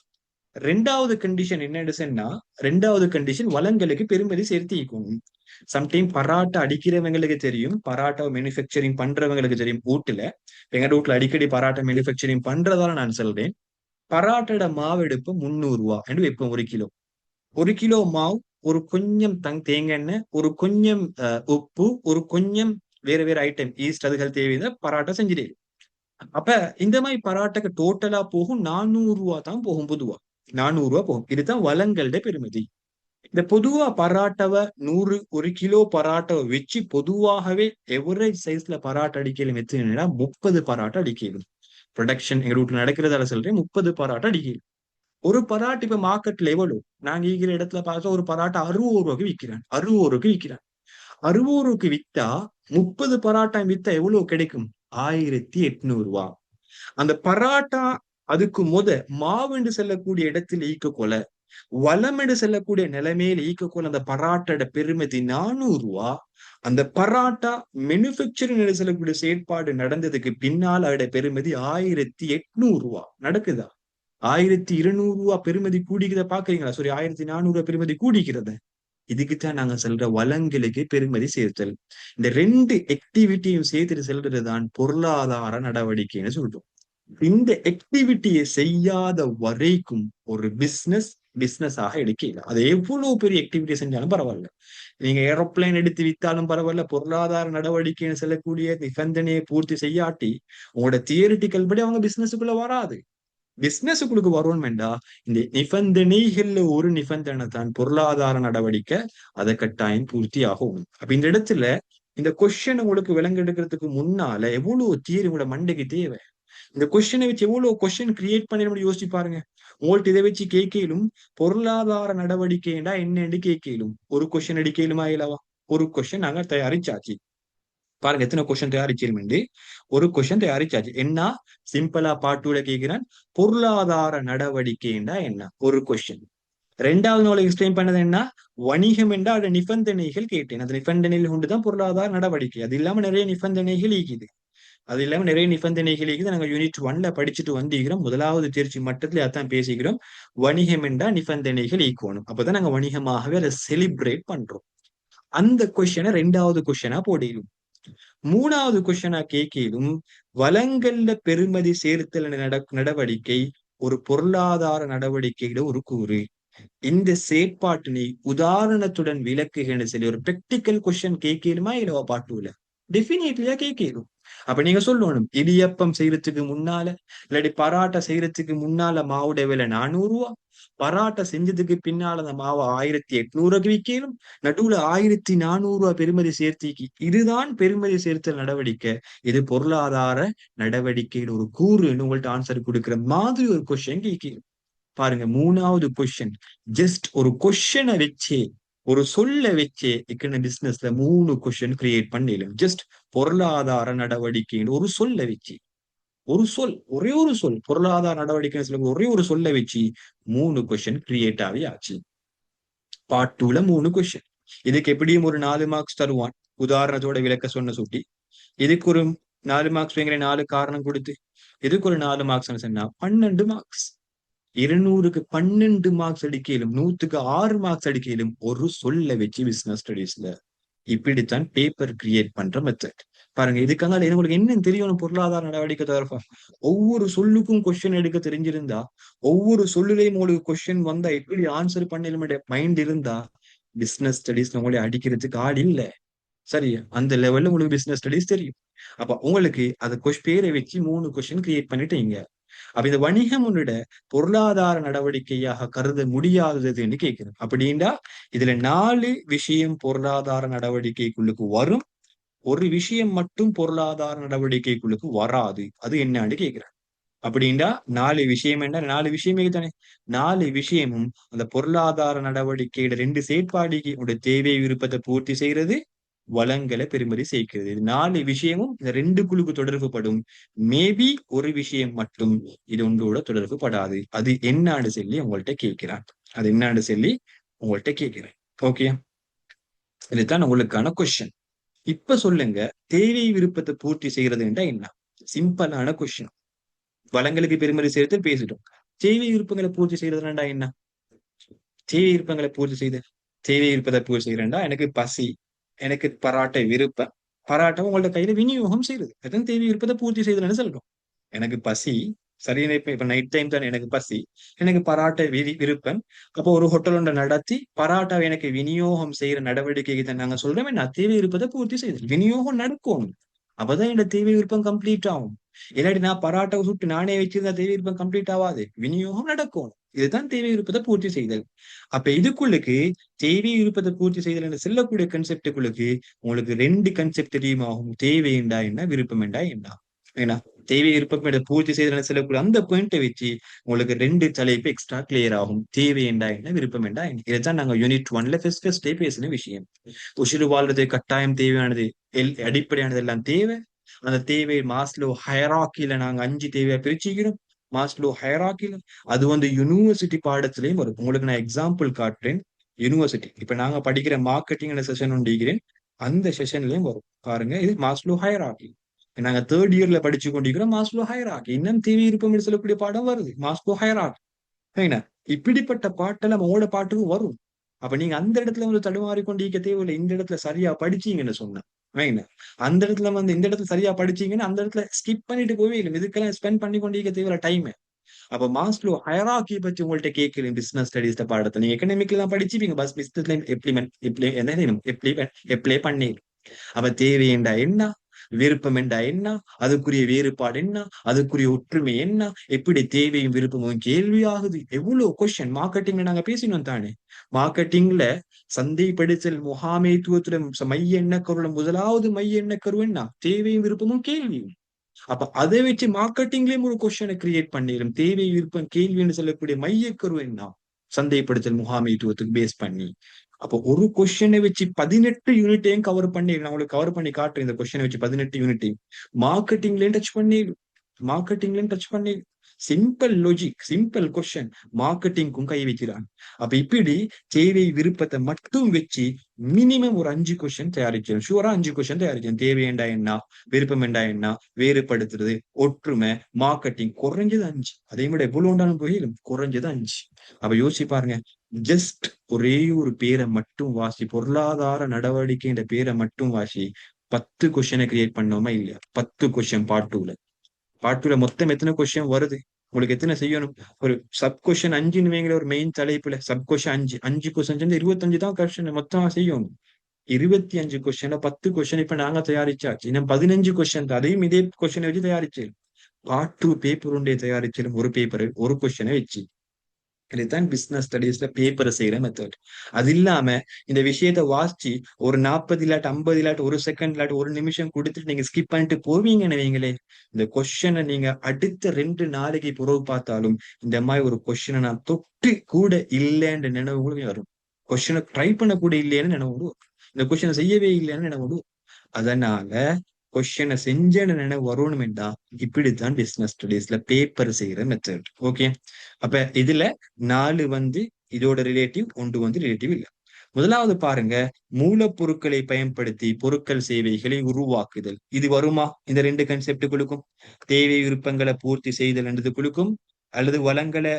ரெண்டாவது கண்டிஷன் என்னன்னு சொன்னா, ரெண்டாவது கண்டிஷன் வளங்களுக்கு பெருமதி சேர்த்து ஈக்கணும். சம்டைம் பராட்டா அடிக்கிறவங்களுக்கு தெரியும், பராட்டா மேனுஃபேக்சரிங் பண்றவங்களுக்கு தெரியும். வீட்டுல எங்க வீட்டுல அடிக்கடி பராட்டா மேனுஃபேக்சரிங் பண்றதால நான் சொல்றேன், பராட்டோட மாவு எடுப்போம் 300 ரூபா என்று வைப்போம். 1 கிலோ, 1 கிலோ மாவு, ஒரு கொஞ்சம் தேங்காய் எண்ணெய், ஒரு கொஞ்சம் உப்பு, ஒரு கொஞ்சம் வேற வேற ஐட்டம் ஈஸ்ட் அதுகள் தேவையான பராட்டா செஞ்சிடே. அப்ப இந்த மாதிரி பராட்டாக்கு டோட்டலா போகும் 400 ரூபா தான் போகும். பொதுவா 400 ரூபா போகும். இதுதான் வளங்களோட பெருமதி. இந்த பொதுவா பராட்டாவை 1 கிலோ பராட்டாவை வச்சு பொதுவாகவே எவரேஜ் சைஸ்ல பராட்டா அடிக்கலும் எத்தனைன்னா 30 பராட்டா அடிக்கலும். ப்ரொடக்ஷன் எங்க வீட்டுல நடக்கிறதால சொல்றேன், 30 பராட்டா அடிக்கலும். ஒரு பராட்டா இப்ப மார்க்கெட்ல எவ்வளவு நாங்க இருக்கிற இடத்துல பார்த்தா ஒரு பராட்டா 60 ரூபாய்க்கு விற்கிறேன். 60 ரூபாய்க்கு விற்கிறேன். 60 ரூபாய்க்கு வித்தா 30 பராட்டா வித்தா எவ்வளவு கிடைக்கும்? 1800 ரூபா. அந்த பராட்டா அதுக்கு மாவென்று செல்லக்கூடிய இடத்தில் ஈக்கக்கொள்ள, வளமென்று செல்லக்கூடிய நிலைமையில் ஈக்கக்கொள்ள அந்த பராட்டோட பெருமதி 400 ரூபா. அந்த பராட்டா மேனுஃபேக்சரிங் செல்லக்கூடிய செயற்பாடு நடந்ததுக்கு பின்னால் அதோட பெருமதி 1800 ரூபா. நடக்குதா? 1200 ரூபா பெருமதி கூடிக்கிறத பாக்குறீங்களா? சாரி, 1400 ரூபாய் பெருமதி கூடிக்கிறத. இதுக்குத்தான் நாங்க சொல்ற வளங்களுக்கு பெருமதி சேர்த்தல். இந்த ரெண்டு ஆக்டிவிட்டியும் சேர்த்துட்டு செல்றதுதான் பொருளாதார நடவடிக்கைன்னு சொல்றோம். இந்த ஆக்டிவிட்டியை செய்யாத வரைக்கும் ஒரு பிசினஸ் ஆக எடுக்கல. அது எவ்வளவு பெரிய ஆக்டிவிட்டி செஞ்சாலும் பரவாயில்ல. நீங்க ஏரோப்ளைன் எடுத்து வித்தாலும் பரவாயில்ல, பொருளாதார நடவடிக்கைன்னு செல்லக்கூடிய நிபந்தனையை பூர்த்தி செய்யாட்டி உங்களோட தியரிட்டிக்கல் படி அவங்க பிசினஸுக்குள்ள வராது. பிசினஸுக்குள்ள வரணும்டா இந்த நிபந்தனைகள்ல ஒரு நிபந்தனை தான் பொருளாதார நடவடிக்கை, அதை கட்டாயம் பூர்த்தி ஆகும். அப்ப இந்த இடத்துல இந்த கொஸ்டின் உங்களுக்கு விளங்கெடுக்கிறதுக்கு முன்னால எவ்வளவு தியரி உங்களோட மண்டைக்கு தேவை. இந்த கொஸ்டினை வச்சு எவ்வளவு கொஸ்டின் கிரியேட் பண்ணி யோசிச்சு பாருங்க. உங்கள்ட்ட இதை வச்சு கேட்கலும் பொருளாதார நடவடிக்கைண்டா என்னன்னு கேட்கலும் ஒரு கொஸ்டின் அடிக்கலுமா இல்லவா? ஒரு கொஸ்டின் நாங்க தயாரிச்சாச்சு. பாருங்க எத்தனை கொஸ்டின் தயாரிச்சிருமெண்டு. ஒரு கொஸ்டின் தயாரிச்சாச்சு. என்ன சிம்பிளா பாட்டுல கேட்கிறேன், பொருளாதார நடவடிக்கைண்டா என்ன ஒரு கொஸ்டின். ரெண்டாவது நாள் எக்ஸ்பிளைன் பண்ணது என்ன, வணிகம் என்றால் அதோட நிபந்தனைகள் கேட்டேன். அந்த நிபந்தனைகள் கொண்டுதான் பொருளாதார நடவடிக்கை. அது இல்லாம நிறைய நிபந்தனைகள் ஈக்குது. அது இல்லாம நிறைய நிபந்தனைகள் ஈக்குது. நாங்க யூனிட் 1ல படிச்சுட்டு வந்திருக்கிறோம். முதலாவது தேர்ச்சி மட்டத்துல அதான் பேசிக்கிறோம். வணிகம் என்றா நிபந்தனைகள் ஈக்கணும். அப்பதான் நாங்க வணிகமாகவே அதை செலிப்ரேட் பண்றோம். அந்த கொஸ்டினை ரெண்டாவது கொஸ்டினா போடிடும். மூணாவது கொஸ்டினா கேட்கிலும் வளங்கள்ல பெருமதி சேர்த்தல் நடவடிக்கை ஒரு பொருளாதார நடவடிக்கையில ஒரு கூறு. இந்த செயற்பாட்டினை உதாரணத்துடன் விளக்குகன்னு சொல்லி ஒரு பிராக்டிக்கல் கொஸ்டின் கேட்கலுமா இல்லவா பாட்டுல? டெஃபினெட்லியா கேட்கலும். அப்ப நீங்க சொல்லணும், இடியப்பம் செய்யறதுக்கு முன்னால இல்லாட்டி பராட்டா செய்யறதுக்கு முன்னால மாவுடைய விலை 400 ரூபா, பராட்டா செஞ்சதுக்கு பின்னால அந்த மாவை 1800 விற்கலும், நடுவுல 1400 ரூபாய் பெருமதி சேர்த்திக்கு. இதுதான் பெருமதி சேர்த்தல் நடவடிக்கை. இது பொருளாதார நடவடிக்கையில் ஒரு கூறுன்னு உங்கள்ட்ட ஆன்சர் கொடுக்கிற மாதிரி ஒரு கொஸ்டின் கேட்கணும். பாருங்க மூணாவது கொஸ்டின் ஜஸ்ட் ஒரு கொஸ்டினை வச்சே, ஒரு சொல்ல வச்சே பிசினஸ்ல 3 கொஸ்டின் கிரியேட் பண்ணிடலாம். ஜஸ்ட் பொருளாதார நடவடிக்கைன்னு ஒரு சொல்ல வச்சு, ஒரு சொல், ஒரே ஒரு சொல் பொருளாதார நடவடிக்கை சொல்ல ஒரே ஒரு சொல்ல வச்சு 3 கொஸ்டின் கிரியேட் ஆகி ஆச்சு. பார்ட் 2ல 3 கொஸ்டின். இதுக்கு எப்படியும் ஒரு 4 மார்க்ஸ் தருவான், உதாரணத்தோட விளக்க சொன்ன சுட்டி. இதுக்கு ஒரு 4 மார்க்ஸ் வைங்கிற 4 காரணம் கொடுத்து, இதுக்கு ஒரு 4 மார்க்ஸ் சொன்னா 12 மார்க்ஸ். 200க்கு 12 மார்க்ஸ் அடிக்கலும், 100க்கு 6 மார்க்ஸ் அடிக்கலும் ஒரு சொல்ல வச்சு பிசினஸ் ஸ்டடீஸ்ல. இப்படித்தான் பேப்பர் கிரியேட் பண்ற மெத்தட். பாருங்க இதுக்காக உங்களுக்கு என்னன்னு தெரியணும் பொருளாதார நடவடிக்கை தொடர்பா. ஒவ்வொரு சொல்லுக்கும் கொஸ்டின் எடுக்க தெரிஞ்சிருந்தா, ஒவ்வொரு சொல்லுலையும் உங்களுக்கு கொஸ்டின் வந்தா எப்படி ஆன்சர் பண்ணல மைண்ட் இருந்தா, பிசினஸ் ஸ்டடீஸ் உங்களை அடிக்கிறதுக்கு ஆள் இல்லை. சரியா? அந்த லெவல்ல உங்களுக்கு பிசினஸ் ஸ்டடீஸ் தெரியும். அப்ப உங்களுக்கு அது பேரை வச்சு 3 கொஸ்டின் கிரியேட் பண்ணிட்டீங்க. அப்ப இந்த வணிகம் உன்னோட பொருளாதார நடவடிக்கையாக கருத முடியாததுன்னு கேட்கிறேன். அப்படின்னா இதுல 4 விஷயம் பொருளாதார நடவடிக்கைக்குள்ளுக்கு வரும், ஒரு விஷயம் மட்டும் பொருளாதார நடவடிக்கைக்குள்ளுக்கு வராது. அது என்னன்னு கேட்கிறேன். அப்படின்னா 4 விஷயம் என்ன, 4 விஷயமே தானே. 4 விஷயமும் அந்த பொருளாதார நடவடிக்கையோட 2 செயற்பாடுக்கு உடைய தேவை விருப்பத்தை பூர்த்தி செய்யறது, வளங்களை பெருமதி சேர்க்கிறது. இது 4 விஷயமும் இந்த 2 குழுக்கு தொடர்பு படும். மேபி ஒரு விஷயம் மட்டும் இது ஒன்றோட தொடர்பு படாது. அது என்னான்னு சொல்லி உங்கள்கிட்ட கேட்கிறான். அது என்னான்னு சொல்லி உங்கள்கிட்ட கேட்கிறேன். ஓகே, இதுதான் உங்களுக்கான கொஸ்டின். இப்ப சொல்லுங்க, தேவை விருப்பத்தை பூர்த்தி செய்யறதுன்றா என்ன? சிம்பிளான கொஸ்டின். வளங்களுக்கு பெருமதி சேர்த்து பேசிட்டோம். தேவை விருப்பங்களை பூர்த்தி செய்யறதுனா என்ன? தேவை விருப்பங்களை பூர்த்தி செய்து, தேவை விருப்பத்தை பூர்த்தி செய்யறேன்டா எனக்கு பசி, எனக்கு பராட்டை விருப்பம், பராட்டை உங்களோட கையில விநியோகம் செய்யுது. அதான் தேவை விருப்பத்தை பூர்த்தி செய்யுதுன்னு சொல்றோம். எனக்கு பசி, சரியான இப்ப நைட் டைம் தான் எனக்கு பசி, எனக்கு பராட்டை விருப்பம். அப்போ ஒரு ஹோட்டல் ஒன்றை நடத்தி பராட்டாவை எனக்கு விநியோகம் செய்யற நடவடிக்கைக்கு தான் நாங்க சொல்றோம் என்ன, தேவை விருப்பத்தை பூர்த்தி செய்யுது. விநியோகம் நடக்கணும். அப்பதான் என்னோட தேவை விருப்பம் கம்ப்ளீட் ஆகும். இல்லாட்டி நான் பராட்டாவை சுட்டு நானே வச்சிருந்தா தேவை விருப்பம் கம்ப்ளீட் ஆகாது. விநியோகம் நடக்கணும். இதுதான் தேவை விருப்பத்தை பூர்த்தி செய்தல். அப்ப இதுக்குள்ளுக்கு தேவை விருப்பத்தை பூர்த்தி செய்தல் என்று செல்லக்கூடிய கன்செப்டுக்குள்ளுக்கு உங்களுக்கு 2 கன்செப்ட் தெரியுமாகும். தேவை என்றா என்ன, விருப்பம் என்றா என்ன. ஏன்னா தேவை விருப்பம் பூர்த்தி செய்தல் செல்லக்கூடிய அந்த பாயிண்டை வச்சு உங்களுக்கு 2 தலைப்பு எக்ஸ்ட்ரா கிளியர் ஆகும். தேவை என்றா என்ன, விருப்பம் என்றா என்ன. இதைத்தான் நாங்க யூனிட் 1ல ஃபர்ஸ்ட் பேசின விஷயம். உசிறு வாழ்றது கட்டாயம் தேவையானது, அடிப்படையானது எல்லாம் தேவை. அந்த தேவை மாஸ்லோ ஹைராக்கில நாங்க 5 தேவையா பிரிச்சுக்கிறோம். மாஸ்லோ ஹைராக்கில அது யூனிவர்சிட்டி பாடத்திலையும் வரும். உங்களுக்கு நான் எக்ஸாம்பிள் காட்டுறேன். யூனிவர்சிட்டி இப்ப நாங்க படிக்கிற மார்க்கெட்டிங் செஷன் ஒன்றிக்கிறேன், அந்த செஷன்லயும் வரும். பாருங்க, இது மாஸ்லோ ஹைராக்கி. நாங்க 3rd இயர்ல படிச்சு கொண்டிருக்கிறோம் மாஸ்லோ ஹைராக்கி. இன்னும் தேவை விருப்பம் சொல்லக்கூடிய பாடம் வருது, மாஸ்லோ ஹைராக்கி. ஏன்னா இப்படிப்பட்ட பாட்டெல்லாம் உங்களோட பாட்டுக்கும் வரும். அப்ப நீங்க அந்த இடத்துல தடுமாறி கொண்டிருக்க தேவையில்லை. இந்த இடத்துல சரியா படிச்சீங்கன்னு சொன்னா அந்த இடத்துல இந்த இடத்துல சரியா படிச்சீங்கன்னா அந்த இடத்துல ஸ்கிப் பண்ணிட்டு போவே இல்லை. இதுக்கெல்லாம் ஸ்பெண்ட் பண்ணி கொண்டிருக்க தேவையில்ல டைம். அப்ப மாஸ்லோ ஹைரார்கி பத்தி உங்கள்ட்ட கேட்கிறேன். பிசினஸ் ஸ்டடீஸ் பாடத்தை நீங்க எக்கனாமிக் எல்லாம் படிச்சுப்பீங்க, பஸ் பிசினஸ்ல எப்ளை பண்ணி. அப்ப தேவை என்றா என்ன, விருப்பம் என்றா என்ன, அதுக்குரிய வேறுபாடு என்ன, அதுக்குரிய ஒற்றுமை என்ன, எப்படி தேவையும் விருப்பமும் கேள்வி ஆகுது. எவ்வளவு கொஸ்டின் மார்க்கெட்டிங்ல நாங்க பேசினோம் தானே. மார்க்கெட்டிங்ல சந்தைப்படுத்தல் முகாமைத்துவத்துல மைய எண்ணக்கருல முதலாவது மைய எண்ணக்கரு என்ன? தேவையும் விருப்பமும் கேள்வியும். அப்ப அதை வச்சு மார்க்கெட்டிங்லயும் ஒரு கொஸ்டினை கிரியேட் பண்ணிடும். தேவை விருப்பம் கேள்வின்னு சொல்லக்கூடிய மையக்கரு என்ன? சந்தைப்படுத்தல் முகாமைத்துவத்துக்கு பேஸ் பண்ணி. அப்போ ஒரு கொஸ்டினை வச்சு 18 யூனிட்டையும் கவர் பண்ணி நான் உங்களுக்கு கவர் பண்ணி காட்டுறேன். இந்த கொஸ்டினை வச்சு 18 யூனிட்டையும் மார்க்கெட்டிங்லயும் டச் பண்ணி சிம்பிள் லாஜிக், சிம்பிள் கொஸ்டின் மார்க்கெட்டிங்கும் கை வைக்கிறாங்க. அப்ப இப்படி தேவை விருப்பத்தை மட்டும் வச்சு மினிமம் ஒரு 5 கொஸ்டின் தயாரிக்கணும். ஷூரா 5 கொஸ்டின் தயாரிக்கணும். தேவை என்றா என்ன, விருப்பம் என்றா என்ன, வேறுபடுத்துறது, ஒற்றுமை, மார்க்கெட்டிங், குறைஞ்சது 5. அதே விட எவ்வளவு உண்டான போயிலும் குறைஞ்சது 5. அப்ப யோசிச்சு பாருங்க. ஜஸ்ட் ஒரே ஒரு பேரை மட்டும் வாசி, பொருளாதார நடவடிக்கை என்ற பேரை மட்டும் வாசி 10 கொஸ்டினை கிரியேட் பண்ணோமா இல்லையா? 10 கொஸ்டின் பார்ட் டூல மொத்தம் எத்தனை கொஸ்டின் வருது? உங்களுக்கு எத்தனை செய்யணும்? ஒரு சப் கொஸ்டின் 5ன்னு வைங்கள, ஒரு மெயின் தலைப்புல சப் கொஸ்டின் 5 கொஸ்டின் 25 தான் கொஸ்டின் மொத்தமா செய்யணும். 25 கொஸ்டின்ல 10 கொஸ்டின் இப்ப நாங்க தயாரிச்சாச்சு. இன்னும் 15 கொஸ்டின் அதையும் இதே கொஸ்டினை வச்சு தயாரிச்சு பார்ட் 2 பேப்பர் ஒன்றே தயாரிச்சிடும். ஒரு பேப்பர் ஒரு கொஸ்டினை வச்சு. இதுதான் பிசினஸ் ஸ்டடீஸ்ல பேப்பரை செய்யற மெத்தட். அது இல்லாம இந்த விஷயத்த வாசிச்சு ஒரு 40 இல்லாட்டி 50 இல்லாட்டி 1 செகண்ட் இல்லாட்டி 1 நிமிஷம் கொடுத்துட்டு நீங்க ஸ்கிப் பண்ணிட்டு போவீங்கன்னு வைங்களே, இந்த கொஸ்டினை நீங்க அடுத்த 2 நாளைக்கு பிறகு பார்த்தாலும் இந்த மாதிரி ஒரு கொஸ்டினை நான் தொட்டு கூட இல்லைன்ற நினைவு வரும். கொஸ்டினை ட்ரை பண்ண கூட இல்லைன்னு நினைவு வரும். இந்த கொஸ்டினை செய்யவே இல்லைன்னு நினைவு வரும். அதனால கொஸ்டினை செஞ்சேன்னு நினைவு வரணும்டா இப்படித்தான் பிசினஸ் ஸ்டடீஸ்ல பேப்பர் செய்யற மெத்தட். ஓகே. அப்ப இதுல 4 இதோட ரிலேட்டிவ், 1 ரிலேட்டிவ் இல்ல. முதலாவது பாருங்க, மூலப்பொருட்களை பயன்படுத்தி பொருட்கள் சேவைகளை உருவாக்குதல். இது வருமா? இந்த 2 கன்செப்டுகளுக்கும் தேவை விருப்பங்களை பூர்த்தி செய்தல் என்றது குழுக்கும், அல்லது வளங்களை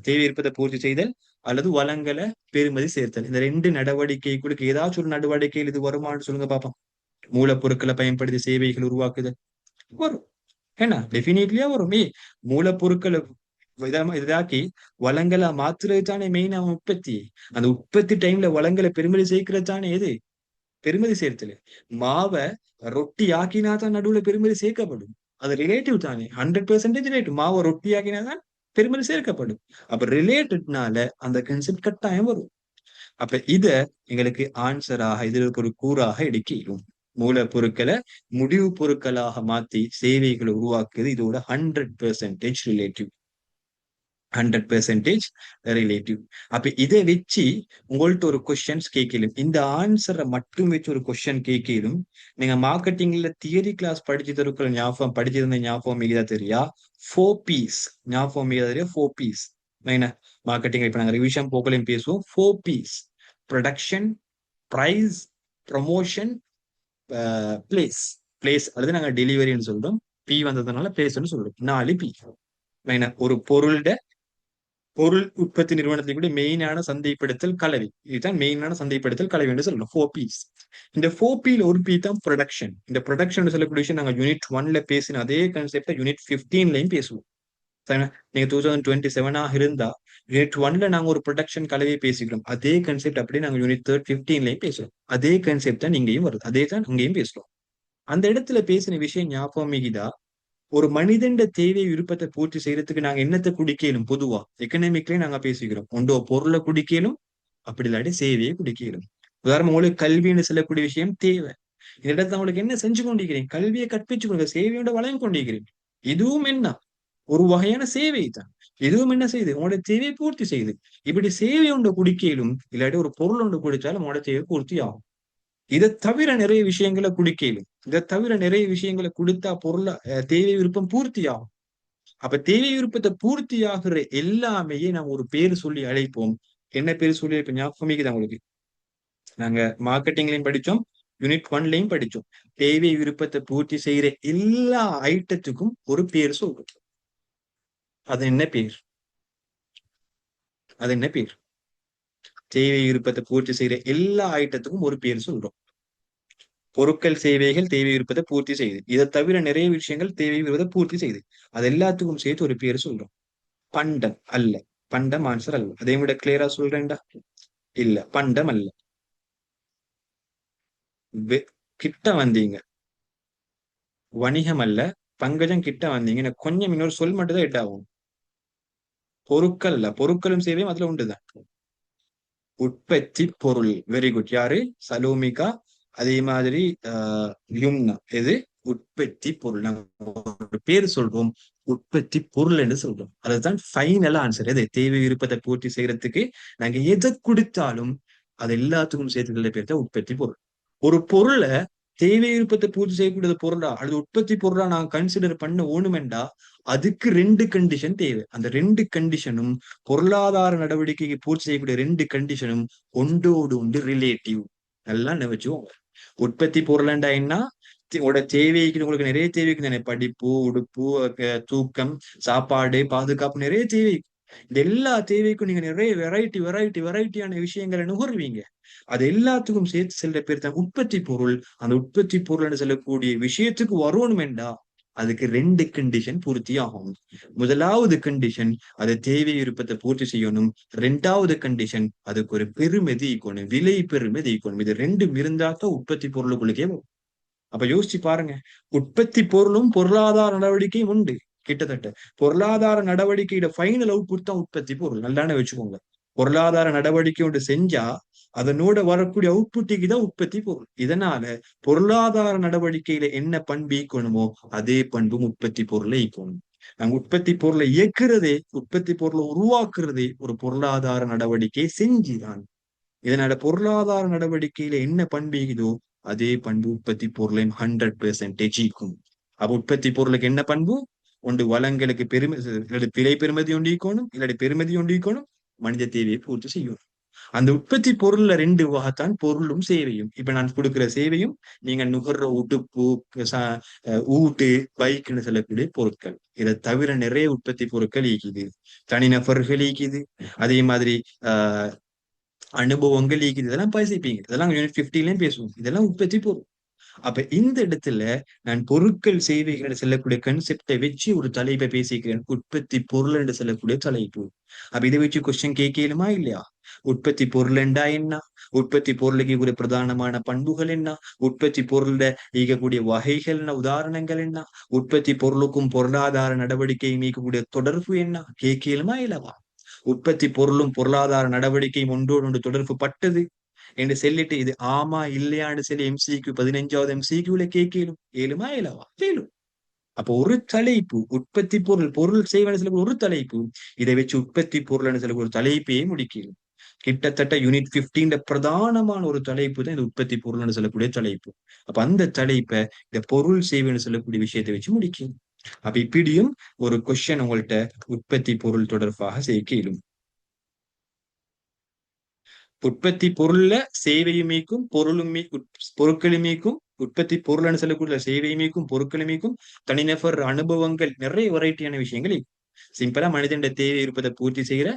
தேவை விருப்பத்தை பூர்த்தி செய்தல் அல்லது வளங்களை பெருமதி சேர்த்தல். இந்த 2 நடவடிக்கைகளுக்கு ஏதாச்சும் ஒரு நடவடிக்கையில் இது வருமானு சொல்லுங்க பாப்போம். மூலப்பொருட்களை பயன்படுத்தி சேவைகள் உருவாக்குதல் வரும். ஏன்னா டெஃபினெட்லியா வரும். மூலப்பொருட்களை இதாக்கி வளங்களை மாத்துறது தானே மெயின் உற்பத்தி. அந்த உற்பத்தி டைம்ல வளங்களை பெருமதி சேர்க்கிறது தானே எது? பெருமதி சேர்த்தல். மாவை ரொட்டி ஆக்கினா தான் நடுவுல பெருமதி சேர்க்கப்படும். அது ரிலேட்டிவ் தானே. 100% ரிலேட்டிவ். மாவை ரொட்டி ஆக்கினா தான் பெருமதி சேர்க்கப்படும். அப்ப ரிலேட்டட்னால அந்த கன்செப்ட் கட்டாயம் வரும். அப்ப இத எங்களுக்கு ஆன்சராக, இதுல ஒரு கூறாக எடுக்கிறோம். மூலப்பொருட்களை முடிவு பொருட்களாக மாத்தி சேவைகளை உருவாக்குறது இதோட 100% ரிலேட்டிவ். 100% ரிலேட்டிவ். அப்ப இதை வச்சு உங்கள்ட்ட ஒரு கொஸ்டின்ஸ் கேட்கலும், இந்த ஆன்சரை மட்டும் வச்சு ஒரு கொஸ்டின் கேட்கலும். நீங்க மார்க்கெட்டிங்ல தியரி கிளாஸ் படிச்சதுக்குள்ள ஞாபகம், படிச்சிருந்த ஞாபகம் மிகதா தெரியா? 4 P's ஞாபகம் மிகதா தெரியா? 4 P's என்ன மார்க்கெட்டிங் இப்ப நாங்க ரிவிஷன் போக்கலையும் பேசுவோம். 4 P's: production, price, promotion, place அல்லது நாங்க டெலிவரின்னு சொல்றோம். பி வந்ததுனால பிளேஸ்ன்னு சொல்றோம். 4 P. ஒரு பொருள் உற்பத்தி நிறுவனத்தை கூட மெயினான சந்தைப்படுத்தல் கலவை. இதுதான் மெயினான சந்தைப்படுத்தல் கலவை என்று சொல்லணும். 4 P's. இந்த 4 Pல ஒரு P தான் ப்ரொடக்ஷன். இந்த ப்ரொடக்ஷன் சொல்லக்கூடிய விஷயம் நாங்க யூனிட் 1ல பேசின அதே கான்செப்டை யூனிட் 15லயும் பேசுவோம். நீங்க 2027 இருந்தா யூனிட் 1ல நாங்க ஒரு ப்ரொடக்ஷன் கலவையை பேசிக்கிறோம். அதே கான்செப்ட் அப்படியே நாங்க யூனிட் 15லயும் பேசுறோம். அதே கான்செப்ட் தான் இங்கேயும் வருது. அதே தான் அங்கேயும் பேசுறோம். அந்த இடத்துல பேசின விஷயம் ஞாபகம் மிகுதா? ஒரு மனிதன் தேவை விருப்பத்தை பூர்த்தி செய்யறதுக்கு நாங்க என்னத்தை குடிக்கலும்? பொதுவா எக்கனாமிக்லயே நாங்க பேசிக்கிறோம். ஒன்றோ பொருளை குடிக்கலும், அப்படி இல்லாட்டி சேவையை குடிக்கலும். உதாரணம், உங்களுக்கு கல்வின்னு சொல்லக்கூடிய விஷயம் தேவை. இந்த இடத்துல உங்களுக்கு என்ன செஞ்சு கொண்டிருக்கிறேன்? கல்வியை கற்பிச்சு கொண்டு சேவையோட வளம் கொண்டிருக்கிறேன். இதுவும் என்ன ஒரு வகையான சேவை தான். இதுவும் என்ன செய்யுது? உங்களோட தேவையை பூர்த்தி செய்யுது. இப்படி சேவை ஒன்று குடிக்கலும், இல்லாட்டி ஒரு பொருள் ஒன்று குடிச்சாலும் உங்களோட தேவை பூர்த்தி ஆகும். இதை தவிர நிறைய விஷயங்களை குடிக்கலும். இதை தவிர நிறைய விஷயங்களை கொடுத்தா பொருளா தேவை விருப்பம் பூர்த்தி ஆகும். அப்ப தேவை விருப்பத்தை பூர்த்தி ஆகுற எல்லாமே நாங்க ஒரு பேர் சொல்லி அழைப்போம். என்ன பேர் சொல்லி இப்ப ஞாபகம் தான் உங்களுக்கு? நாங்க மார்க்கெட்டிங்லயும் படிச்சோம், யூனிட் 1லயும் படிச்சோம். தேவை விருப்பத்தை பூர்த்தி செய்யற எல்லா ஐட்டத்துக்கும் ஒரு பேர் சொல்றோம். அது என்ன பேர்? அது என்ன பேர்? தேவை விருப்பத்தை பூர்த்தி செய்யற எல்லா ஐட்டத்துக்கும் ஒரு பேர் சொல்றோம். பொருட்கள், சேவைகள் தேவை விருப்பத்தை பூர்த்தி செய்யுது. இதை தவிர நிறைய விஷயங்கள் தேவை விருப்பத்தை பூர்த்தி செய்யுது. அது எல்லாத்துக்கும் சேர்த்து ஒரு பேர் சொல்றோம். பண்டம் அல்ல. பண்டம் ஆன்சர் அல்ல. அதே விட கிளியரா சொல்றேன்டா. இல்ல, பண்டம் அல்ல. கிட்ட வந்தீங்க. வணிகம் அல்ல. பங்கஜம் கிட்ட வந்தீங்க. எனக்கு கொஞ்சம் இன்னொரு சொல் மட்டும் தான் எட்டாகும். பொருட்கள் அல்ல. பொருட்களும் சேவையும் அதுல உண்டுதான். உற்பத்தி பொருள். Very good. யாரு? சலோமிகா. அதே மாதிரி யும்னா. எது? உற்பத்தி பொருள். நாங்க ஒரு பேர் சொல்றோம், உற்பத்தி பொருள் என்று சொல்றோம். அதுதான் ஃபைனல் ஆன்சர். எது? தேவை விருப்பத்தை பூர்த்தி செய்யறதுக்கு நாங்க எதை கொடுத்தாலும் அது எல்லாத்துக்கும் சேர்த்துக்கிற பேர் தான் உற்பத்தி பொருள். ஒரு பொருளை தேவை விருப்பத்தை பூர்த்தி செய்யக்கூடிய பொருளா அல்லது உற்பத்தி பொருளா நாங்க கன்சிடர் பண்ண ஓணுமெண்டா அதுக்கு ரெண்டு கண்டிஷன் தேவை. அந்த ரெண்டு கண்டிஷனும் பொருளாதார நடவடிக்கைக்கு பூர்த்தி செய்யக்கூடிய ரெண்டு கண்டிஷனும் ஒன்றோடு ஒன்று ரிலேட்டிவ். நல்லா நினைச்சுவோம். உற்பத்தி பொருள்ண்டா என்ன? உங்களோட தேவைக்கு, உங்களுக்கு நிறைய தேவைக்கு தானே, படிப்பு, உடுப்பு, தூக்கம், சாப்பாடு, பாதுகாப்பு, நிறைய தேவை. இந்த எல்லா தேவைக்கும் நீங்க நிறைய வெரைட்டியான விஷயங்களை நுகர்வீங்க. அது எல்லாத்துக்கும் சேர்த்து செல்ற பேர் தான் உற்பத்தி பொருள். அந்த உற்பத்தி பொருள் செல்லக்கூடிய விஷயத்துக்கு வரணுமெண்டா அதுக்கு ரெண்டு கண்டிஷன் பூர்த்தி ஆகும். முதலாவது கண்டிஷன் அது தேவை விருப்பத்தை பூர்த்தி செய்யணும். ரெண்டாவது கண்டிஷன் அதுக்கு ஒரு பெருமதி ஈக்கணும், விலை பெருமதி ஈக்கணும். இது ரெண்டும் இருந்தாதான் உற்பத்தி பொருளுக்குள்ளே வரும். அப்ப யோசிச்சு பாருங்க, உற்பத்தி பொருளும் பொருளாதார நடவடிக்கையும் உண்டு. கிட்டத்தட்ட பொருளாதார நடவடிக்கையோட ஃபைனல் அவுட்புட் தான் உற்பத்தி பொருள். நல்லானே வச்சுக்கோங்க. பொருளாதார நடவடிக்கை ஒன்று செஞ்சா அதனோட வரக்கூடிய அவுட்புட்டுக்கு தான் உற்பத்தி பொருள். இதனால பொருளாதார நடவடிக்கையில என்ன பண்பு ஈக்கணுமோ அதே பண்பும் உற்பத்தி பொருளை ஈக்கணும். நாங்க உற்பத்தி பொருளை இயக்குறதே, உற்பத்தி பொருளை உருவாக்குறதே ஒரு பொருளாதார நடவடிக்கை செஞ்சுதான். இதனால பொருளாதார நடவடிக்கையில என்ன பண்புதோ அதே பண்பு உற்பத்தி பொருளையும் 100% ஈக்கும். அப்ப உற்பத்தி பொருளுக்கு என்ன பண்பு? ஒன்று வளங்களுக்கு விலை பெருமதி ஒன்று ஈக்கணும், இல்லாட்டி பெருமதி ஒன்று ஈக்கணும், மனித தேவையை பூர்த்தி செய்யும். அந்த உற்பத்தி பொருள்ல ரெண்டு வகைத்தான் பொருளும் சேவையும். இப்ப நான் கொடுக்கிற சேவையும் நீங்க நுகர்ற உடுப்பு, ஊட்டு, பைக்னு சொல்லக்கூடிய பொருட்கள். இதை தவிர நிறைய உற்பத்தி பொருட்கள் ஈக்குது. தனிநபர்கள் ஈக்குது. அதே மாதிரி அனுபவங்கள் ஈக்குது. இதெல்லாம் பேசிப்பீங்க. இதெல்லாம் யூனிட் 15லயும் பேசுவோம். இதெல்லாம் உற்பத்தி பொருள். அப்ப இந்த இடத்துல நான் பொருட்கள் சேவைகள் செல்லக்கூடிய கன்செப்டை வச்சு ஒரு தலைப்பை பேசிக்கிறேன். உற்பத்தி பொருள் என்று சொல்லக்கூடிய தலைப்பு. அப்ப இதை வச்சு கொஸ்டின் கேட்கலுமா இல்லையா? உற்பத்தி பொருள் என்றா என்ன? உற்பத்தி பொருளுக்கு ஒரு பிரதானமான பண்புகள் என்ன? உற்பத்தி பொருள்ல ஈக்கக்கூடிய வகைகள் என்ன? உதாரணங்கள் என்ன? உற்பத்தி பொருளுக்கும் பொருளாதார நடவடிக்கையும் ஈக்கக்கூடிய தொடர்பு என்ன? கேட்கலுமா இல்லவா? உற்பத்தி பொருளும் பொருளாதார நடவடிக்கையும் ஒன்றோடு ஒன்று தொடர்பு பட்டது என்று சொல்லிட்டு இது ஆமா இல்லையான்னு சொல்லி MCQ 15வது MCQல கேட்கலும் ஏழுமா ஏலவா? கேளும். அப்போ ஒரு தலைப்பு உற்பத்தி பொருள் செய்வன சில ஒரு தலைப்பு, இதை வச்சு உற்பத்தி பொருள் சில ஒரு தலைப்பையே முடிக்கலும். கிட்டத்தட்ட யூனிட் 15 பிரதானமான ஒரு தலைப்பு தான் இந்த உற்பத்தி பொருள்னு சொல்லக்கூடிய தலைப்பு. அப்ப அந்த தலைப்பை இந்த பொருள் செய்வன்னு சொல்லக்கூடிய விஷயத்தை வச்சு முடிக்கணும். அப்ப இப்படியும் ஒரு கொஸ்டின் உங்கள்கிட்ட உற்பத்தி பொருள் தொடர்பாக செய்யலும். உற்பத்தி பொருள்ல சேவையுமேக்கும் பொருட்களுமேக்கும் உற்பத்தி பொருள்னு சொல்லக்கூடிய சேவையுமேக்கும் பொருட்களுமேக்கும் தனிநபர் அனுபவங்கள் நிறைய வெரைட்டியான விஷயங்கள். சிம்பிளா மனிதன் தேவை இருப்பதை பூர்த்தி செய்யற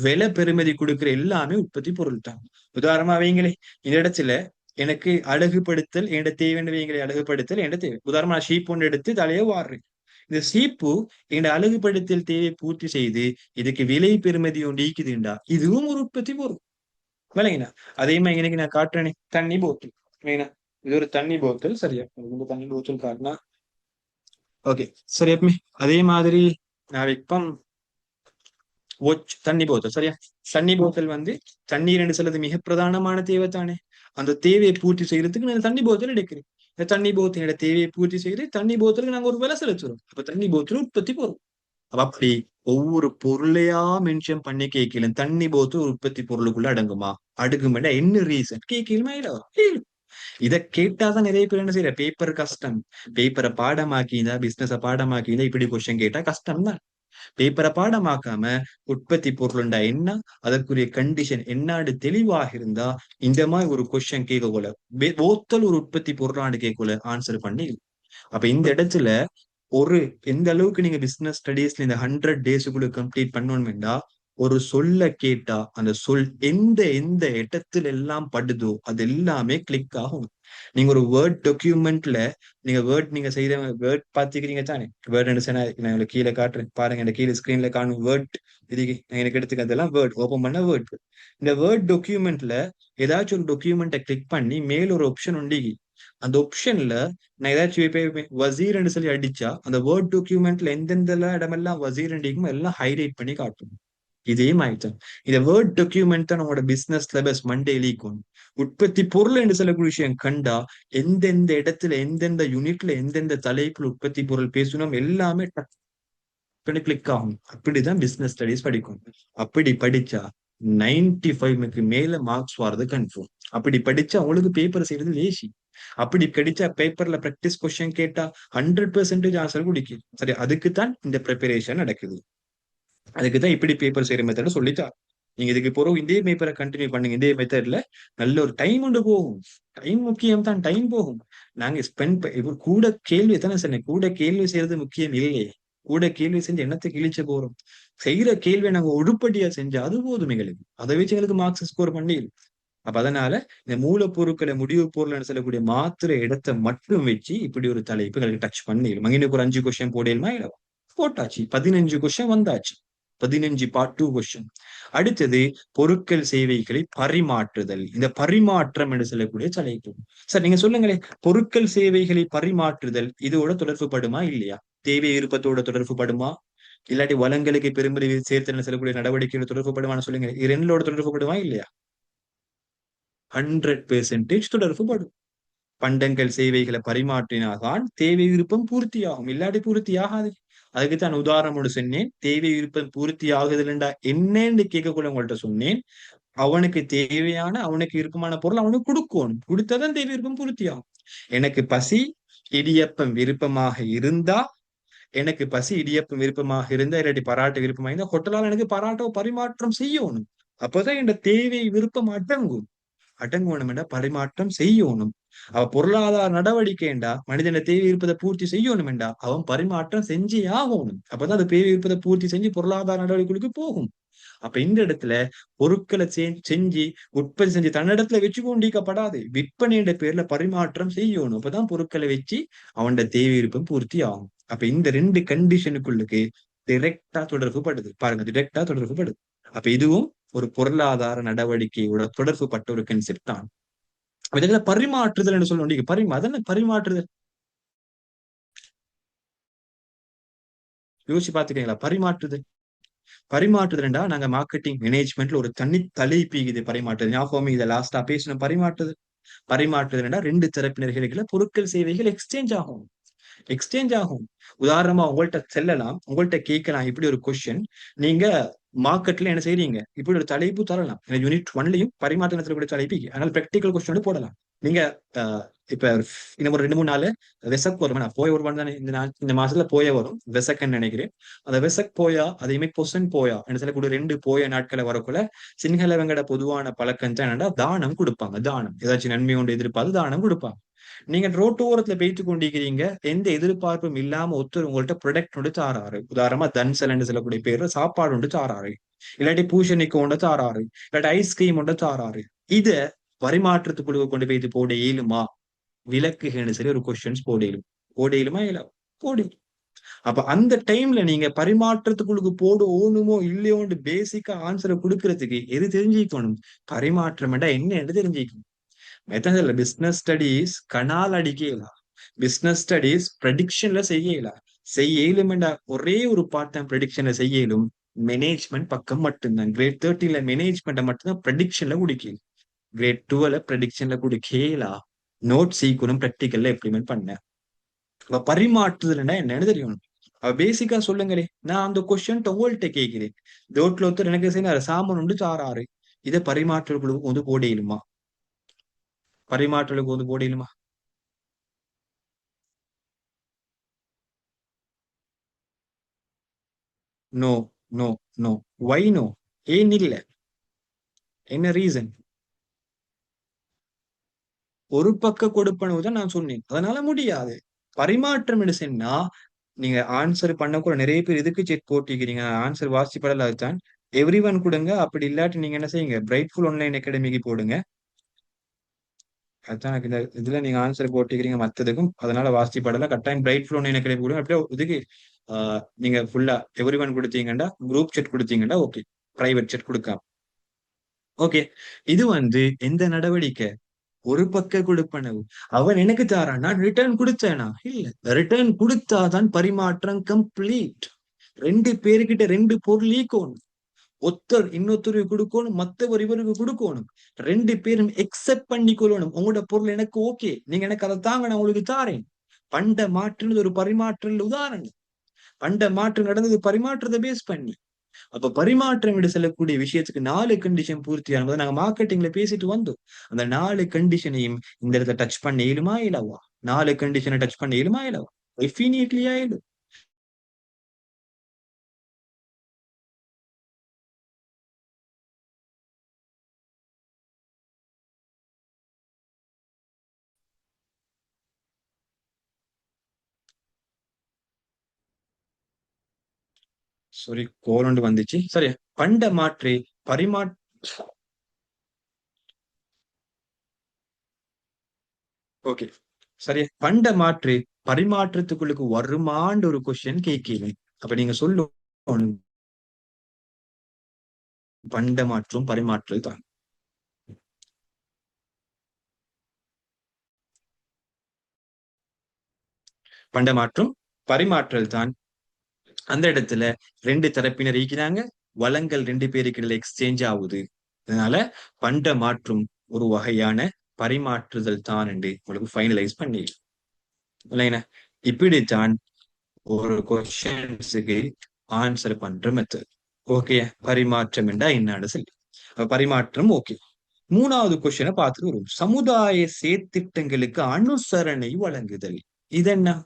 விலை பெருமதி கொடுக்கிற எல்லாமே உற்பத்தி பொருள் தான். உதாரணமா வைங்களே, இந்த இடத்துல எனக்கு அழகுபடுத்தல் என் தேவையான வைங்களை அழகுபடுத்தல் என் தேவை. உதாரணமா ஷீப் ஒன்று எடுத்து தலையை வாடுறேன். இந்த சீப்பு என் அழகுபடுத்தல் தேவை பூர்த்தி செய்து இதுக்கு விலை பெருமதி ஒன்று ஈக்குதுண்டா, இதுவும் ஒரு உற்பத்தி பொருள். விலைங்கண்ணா. அதே மாதிரி இன்னைக்கு நான் காட்டுறேனே தண்ணி போத்தல். மெயினா இது ஒரு தண்ணி போத்தல். சரியா? இந்த தண்ணி போத்தல் காட்டினா ஓகே சரியா? அதே மாதிரி நான் இப்பம் தண்ணி போத்தல். சரியா? தண்ணி போத்தல் தண்ணீர் என்று சொல்றது மிக பிரதானமான தேவை தானே. அந்த தேவையை பூர்த்தி செய்யறதுக்கு நான் தண்ணி போத்தல் எடுக்கிறேன். இந்த தண்ணி போத்தலோட தேவையை பூர்த்தி செய்து தண்ணி போத்தலுக்கு நாங்க ஒரு விலை செலுத்துறோம். அப்ப தண்ணி போத்தல் உற்பத்தி பொருள். அப்படி ஒவ்வொரு பொருளையா மென்ஷன் பண்ணி கேட்கல. தண்ணி போத்து உற்பத்தி பொருளுக்குள்ள அடங்குமா? அடுக்குமெண்டா என்ன ரீசன் கேட்கலுமா? இதை கேட்டாதான் நிறைய பேர் என்ன செய்யற, பேப்பர் கஷ்டம். பேப்பரை பாடமாக்கினா, பிசினஸ பாடமாக்கினா இப்படி கொஸ்டின் கேட்டா கஷ்டம் தான். பேப்பரை பாடமாக்காம உற்பத்தி பொருள்ண்டா என்ன, அதற்குரிய கண்டிஷன் என்னாடு தெளிவாக இருந்தா இந்த மாதிரி ஒரு கொஸ்டின் கேட்கல போத்தல் ஒரு உற்பத்தி பொருளாண்டு கேட்கல ஆன்சர் பண்ணி. அப்ப இந்த இடத்துல ஒரு எந்த அளவுக்கு நீங்க பிசினஸ் ஸ்டடீஸ்ல இந்த 100 டேஸுக்குள்ள கம்ப்ளீட் பண்ணணும்னா ஒரு சொல்ல கேட்டா அந்த சொல் எந்த எந்த இடத்துல எல்லாம் படுதோ அது எல்லாமே கிளிக் ஆகும். நீங்க ஒரு வேர்ட் டாக்குமெண்ட்ல நீங்க செய்த வேர்ட் பாத்துக்கிறீங்க தானே. வேர்ட் நான் கீழே காட்டுறேன் பாருங்க. இந்த கீழே ஸ்கிரீன்ல காணும் வேர்ட் இதுக்கு எனக்கு எடுத்துக்கிறதெல்லாம் வேர்ட் ஓபன் பண்ண வேர்ட். இந்த வேர்ட் டாக்குமெண்ட்ல ஏதாச்சும் ஒரு டாக்குமெண்ட்டை கிளிக் பண்ணி மேல ஒரு ஆப்ஷன் உண்டு. அந்த ஆப்ஷன்ல நான் ஏதாச்சும் வசீர்ன்னு சொல்லி அடிச்சா அந்த வேர்ட் டாக்குமெண்ட்ல எந்தெந்த இடமெல்லாம் வசீர் அடிக்குமோ எல்லாம் ஹைலைட் பண்ணி காட்டும். இதே மாதிரிதான் இந்த வேர்ட் டாக்குமெண்ட் தான் நம்மளோட பிசினஸ்ல பெஸ்ட் மண்டே லீக்கும். உற்பத்தி பொருள் என்று சொல்லக்கூடிய விஷயம் கண்டா எந்தெந்த இடத்துல எந்தெந்த யூனிட்ல எந்தெந்த தலைப்புல உற்பத்தி பொருள் பேசணும் எல்லாமே கிளிக் ஆகும். அப்படிதான் பிசினஸ் ஸ்டடிஸ் படிக்கும். அப்படி படிச்சா 95க்கு மேல மார்க்ஸ் வர்றது கன்ஃபார்ம். அப்படி படிச்சா அவங்களுக்கு பேப்பர் செய்யறது லேசி. அப்படி படிச்சா பேப்பர்ல பிராக்டிஸ் கொஸ்டின் கேட்டா 100% ஆன்சர் குடிக்கும். சரி, அதுக்குத்தான் இந்த ப்ரிப்பரேஷன் நடக்குது. அதுக்குதான் இப்படி பேப்பர் செய்யற மெத்தட் சொல்லிட்டா. நீங்க இதுக்கு பிறகு இதே பேப்பரை கண்டினியூ பண்ணுங்க. இதே மெத்தட்ல நல்ல ஒரு டைம் உண்டு போகும். டைம் முக்கியம் தான், டைம் போகும். நாங்க ஸ்பெண்ட் கூட கேள்வி தானே சொன்னேன், கூட கேள்வி செய்யறது முக்கியம் இல்லையே. கூட கேள்வி செஞ்சு என்னத்தை கிழிச்ச போறோம். செய்யற கேள்வியை நாங்க உருப்படியா செஞ்சா அது போதும் எங்களுக்கு. அதை வச்சு எங்களுக்கு மார்க்ஸ் ஸ்கோர் பண்ணிடும். அப்ப அதனால இந்த மூலப்பொருட்களை முடிவு பொருள்னு சொல்லக்கூடிய மாத்திர இடத்தை மட்டும் வச்சு இப்படி ஒரு தலைப்பு எங்களுக்கு டச் பண்ணிடும். மங்கினுக்கு ஒரு 5 கொஸ்டின் போடலுமா இல்ல, போட்டாச்சு. 15 கொஸ்டின் வந்தாச்சு. 15 பார்ட் 2 கொஸ்டின். அடுத்தது பொருட்கள் சேவைகளை பரிமாற்றுதல். இந்த பரிமாற்றம் என்று சொல்லக்கூடிய தலைப்பு. சார் நீங்க சொல்லுங்களேன், பொருட்கள் சேவைகளை பரிமாற்றுதல் இதோட தொடர்பு படுமா இல்லையா? தேவை விருப்பத்தோட தொடர்பு படுமா? இல்லாட்டி வளங்களுக்கு பெரும்படி சேர்த்து செல்லக்கூடிய நடவடிக்கையோட தொடர்பு படுமான்னு சொல்லுங்க. இது ரெண்டோட தொடர்பு படுமா இல்லையா? 100% தொடர்பு படும். பண்டங்கள் சேவைகளை பரிமாற்றினால்தான் தேவை விருப்பம் பூர்த்தியாகும், இல்லாட்டி பூர்த்தி ஆகாது. அதுக்கு தான் உதாரணம் சொன்னேன். தேவை விருப்பம் பூர்த்தி ஆகுதுல்லா என்னன்னு கேட்கக்கூட உங்கள்கிட்ட சொன்னேன். அவனுக்கு தேவையான அவனுக்கு விருப்பமான பொருள் அவனுக்கு கொடுக்கணும். கொடுத்தாதான் தேவை விருப்பம் பூர்த்தி ஆகும். எனக்கு பசி இடியப்பம் விருப்பமாக இருந்தா இல்லாட்டி பராட்டை விருப்பமாக இருந்தா ஹோட்டலால் எனக்கு பராட்டோ பரிமாற்றம் செய்யணும். அப்பதான் என் தேவை விருப்பம் அடங்கணும் என்ற பரிமாற்றம் செய்யணும். அவ பொருளாதார நடவடிக்கைண்டா மனிதன தேவை இருப்பதை பூர்த்தி செய்யணும் என்றா அவன் பரிமாற்றம் செஞ்சே ஆகணும். அப்பதான் அது தேவை இருப்பதை பூர்த்தி செஞ்சு பொருளாதார நடவடிக்கைகளுக்கு போகும். அப்ப இந்த இடத்துல பொருட்களை செஞ்சு உற்பத்தி செஞ்சு தன்னிடத்துல வச்சு கொண்டிருக்கப்படாது. விற்பனைன்ற பேர்ல பரிமாற்றம் செய்யணும். அப்பதான் பொருட்களை வச்சு அவனோட தேவை விருப்பம் பூர்த்தி ஆகும். அப்ப இந்த 2 கண்டிஷனுக்குள்ளுக்கு டிரெக்டா தொடர்பு படுது பாருங்க, டிரெக்டா தொடர்பு படுது. அப்ப இதுவும் ஒரு பொருளாதார நடவடிக்கையோட தொடர்பு பட்ட ஒரு கன்செப்ட் தான். இதுல பரிமாற்றுதல் என்று சொல்ல அதென்ன பரிமாற்றுதல்? யோசிச்சு பாத்துக்கீங்களா? பரிமாற்றுதல்டா நாங்க மார்க்கெட்டிங் மேனேஜ்மெண்ட்ல ஒரு தனி தலைப்பு இது பரிமாற்றுதல். ஞாபகம் இதை லாஸ்டா பேசணும். பரிமாற்றுதல்டா 2 தரப்பினர்களுக்குள்ள பொருட்கள் சேவைகள் எக்ஸ்சேஞ்ச் ஆகும். உதாரணமா உங்கள்கிட்ட செல்லலாம், உங்கள்கிட்ட கேட்கலாம் இப்படி ஒரு கொஸ்டின். நீங்க மார்க்கெட்ல என்ன செய்றீங்க, இப்படி ஒரு தலைப்பு தரலாம். யூனிட் 1லயும் பரிமாற்றக்கூடிய தலைப்பு. அதனால பிராக்டிகல் கொஸ்டின் போடலாம். நீங்க இப்ப இன்னும் ஒரு 2-3 நாள் வெசக் வரும். போய வருவான் தானே இந்த மாசத்துல போய வரும் வெசக்ன்னு நினைக்கிறேன். அந்த வெசக் போயா அதையுமே பொசன் போயா என்ன சொல்லக்கூடிய 2 போய நாட்களை வரக்குள்ள சிங்களவங்கட பொதுவான பழக்கம் தான் என்னன்னா தானம் கொடுப்பாங்க. தானம் ஏதாச்சும் நன்மை கொண்டு எதிர்பார்த்து தானம் கொடுப்பாங்க. நீங்க ரோட்டோரத்துல பேத்து கொண்டிருக்கிறீங்க, எந்த எதிர்பார்ப்பும் இல்லாம ஒருத்தர் உங்கள்ட்ட ப்ரொடக்ட் ஒன்று தாராரு. உதாரணமா தன்சல் சொல்லக்கூடிய பேர்ல சாப்பாடு ஒன்று தாராரு, இல்லாட்டி பூஷணிக்கு ஒன்று தாராரு, இல்லாட்டி ஐஸ்கிரீம் ஒன்று தாராரு. இத பரிமாற்றத்துக்குழுவை கொண்டு போய் போட இயலுமா? விளக்குகன்னு சொல்லி ஒரு கொஸ்டின்ஸ் போட இயலுமா இல்ல போடு. அப்ப அந்த டைம்ல நீங்க பரிமாற்றத்துக்குழுக்கு போடுமோ இல்லையோன்னு பேசிக்கா ஆன்சரை கொடுக்கறதுக்கு எது தெரிஞ்சுக்கணும்? பரிமாற்றம் என்ன தெரிஞ்சுக்கணும். மெத்தட்ல பிசினஸ் ஸ்டடீஸ் கனால் அடிக்கலாம். பிசினஸ் ஸ்டடீஸ் ப்ரெடிக்ஷன்ல செய்யலும்டா ஒரே ஒரு பார்ட் டைம் ப்ரெடிக்ஷன்ல செய்யலும். மேனேஜ்மெண்ட் பக்கம் மட்டும்தான். கிரேட் 13ல மேனேஜ்மெண்ட்டை மட்டும்தான் ப்ரெடிக்ஷன்ல குடிக்கல. கிரேட் 12ல ப்ரெடிக்ஷன்ல குடிக்கலா. நோட் சீக்கணும் ப்ராக்டிகல்ல இம்ப்ளிமெண்ட் பண்ண. பரிமாற்றுதல்னா என்னன்னு தெரியும். பேசிக்கா சொல்லுங்களே. நான் அந்த கொஸ்டின் உங்கள்கிட்ட கேட்கிறேன். ரோட்ல ஒருத்தர் எனக்கு செய்ய சாமான் உண்டு சாராரு. இதை பரிமாற்றங்களுக்கு வந்து போடையிலுமா? பரிமாற்றலுக்கு வந்து போடையிலுமா? No no no. Why no? ஏன் இல்ல? என்ன ரீசன்? ஒரு பக்க கொடுப்பனவுதான் நான் சொன்னேன். அதனால முடியாது. பரிமாற்றம் எடுசன்னா நீங்க ஆன்சர் பண்ண கூட நிறைய பேர் எதுக்கு செக் போட்டிக்கிறீங்க, ஆன்சர் வாசிப்படல. அதுதான் எவ்ரி ஒன் கொடுங்க. அப்படி இல்லாட்டி நீங்க என்ன செய்யுங்க, பிரைட்ஃபுல் ஆன்லைன் அகாடமிக்கு போடுங்க. அதுதான் இந்த இதுல நீங்க ஆன்சர் போட்டிக்கிறீங்க மத்ததுக்கும். அதனால வாசிப்படல கட்டாயம் பிரைட்ஃபுல் ஆன்லைன் அகாடமி போடுங்க. அப்படியே இதுக்கு நீங்க ஃபுல்லா எவ்ரி ஒன் கொடுத்தீங்கன்னா, குரூப் செட் கொடுத்தீங்கன்னா ஓகே, பிரைவேட் செட் கொடுக்கலாம். ஓகே, இது எந்த நடவடிக்கை? ஒரு பக்க கொடுப்பனவு. அவன் எனக்கு தாரான், நான் ரிட்டர்ன் கொடுத்தேனா? இல்ல, ரிட்டர்ன் கொடுத்தாதான் பரிமாற்றம் கம்ப்ளீட். 2 பேருக்கிட்ட 2 பொருள் ஈக்கணும். ஒருத்தர் இன்னொருத்தருக்கு கொடுக்கணும், மத்தவர் இவருக்கு கொடுக்கணும். ரெண்டு பேரும் எக்ஸெப்ட் பண்ணிக்கொள்ளணும். உங்களோட பொருள் எனக்கு ஓகே, நீங்க எனக்கு அதை தாங்க, நான் உங்களுக்கு தாரேன். பண்ட மாற்றுறது ஒரு பரிமாற்றல் உதாரணம். பண்ட மாற்றம் நடந்தது பரிமாற்றத்தை பேஸ் பண்ணி. அப்ப பரிமாற்றம் என்று சொல்லக்கூடிய விஷயத்துக்கு 4 கண்டிஷன் பூர்த்தியானது நாங்க மார்க்கெட்டிங்ல பேசிட்டு வந்தோம். அந்த 4 கண்டிஷனையும் இந்த இடத்துல டச் பண்ண இயலுமா இல்லவா? 4 கண்டிஷனை டச் பண்ண இயலுமா இல்லவா? டெஃபினிட்லி ஆயிடும். சாரி, கோலண்டு வந்துச்சு. சரியா, பண்ட மாற்றி பரிமாற்ற ஓகே, சரியா, பண்ட மாற்றி பரிமாற்றத்துக்குள்ளுக்கு வருமாண்டு ஒரு கொஸ்டின் கேட்கணும். அப்ப நீங்க சொல்லணும் பண்ட மாற்றும் பரிமாற்றல் தான். பண்ட மாற்றும் பரிமாற்றல் தான். அந்த இடத்துல ரெண்டு தரப்பினர் இருக்கிறாங்க, வளங்கள் ரெண்டு பேருக்கு இடையில எக்ஸ்சேஞ்ச் ஆகுது. அதனால பண்ட மாற்றும் ஒரு வகையான பரிமாற்றுதல் தான் என்று உங்களுக்கு ஃபைனலைஸ் பண்ணி இல்லைன்னா இப்படித்தான் ஒரு கொஸ்டின்ஸுக்கு ஆன்சர் பண்ற மெத்தட். ஓகே, பரிமாற்றம் என்றா என்னன்னு சொல்லி பரிமாற்றம் ஓகே. மூணாவது கொஸ்டினை பார்த்துட்டு வரும். சமுதாய செயற்திட்டங்களுக்கு அனுசரணை வழங்குதல். இது என்ன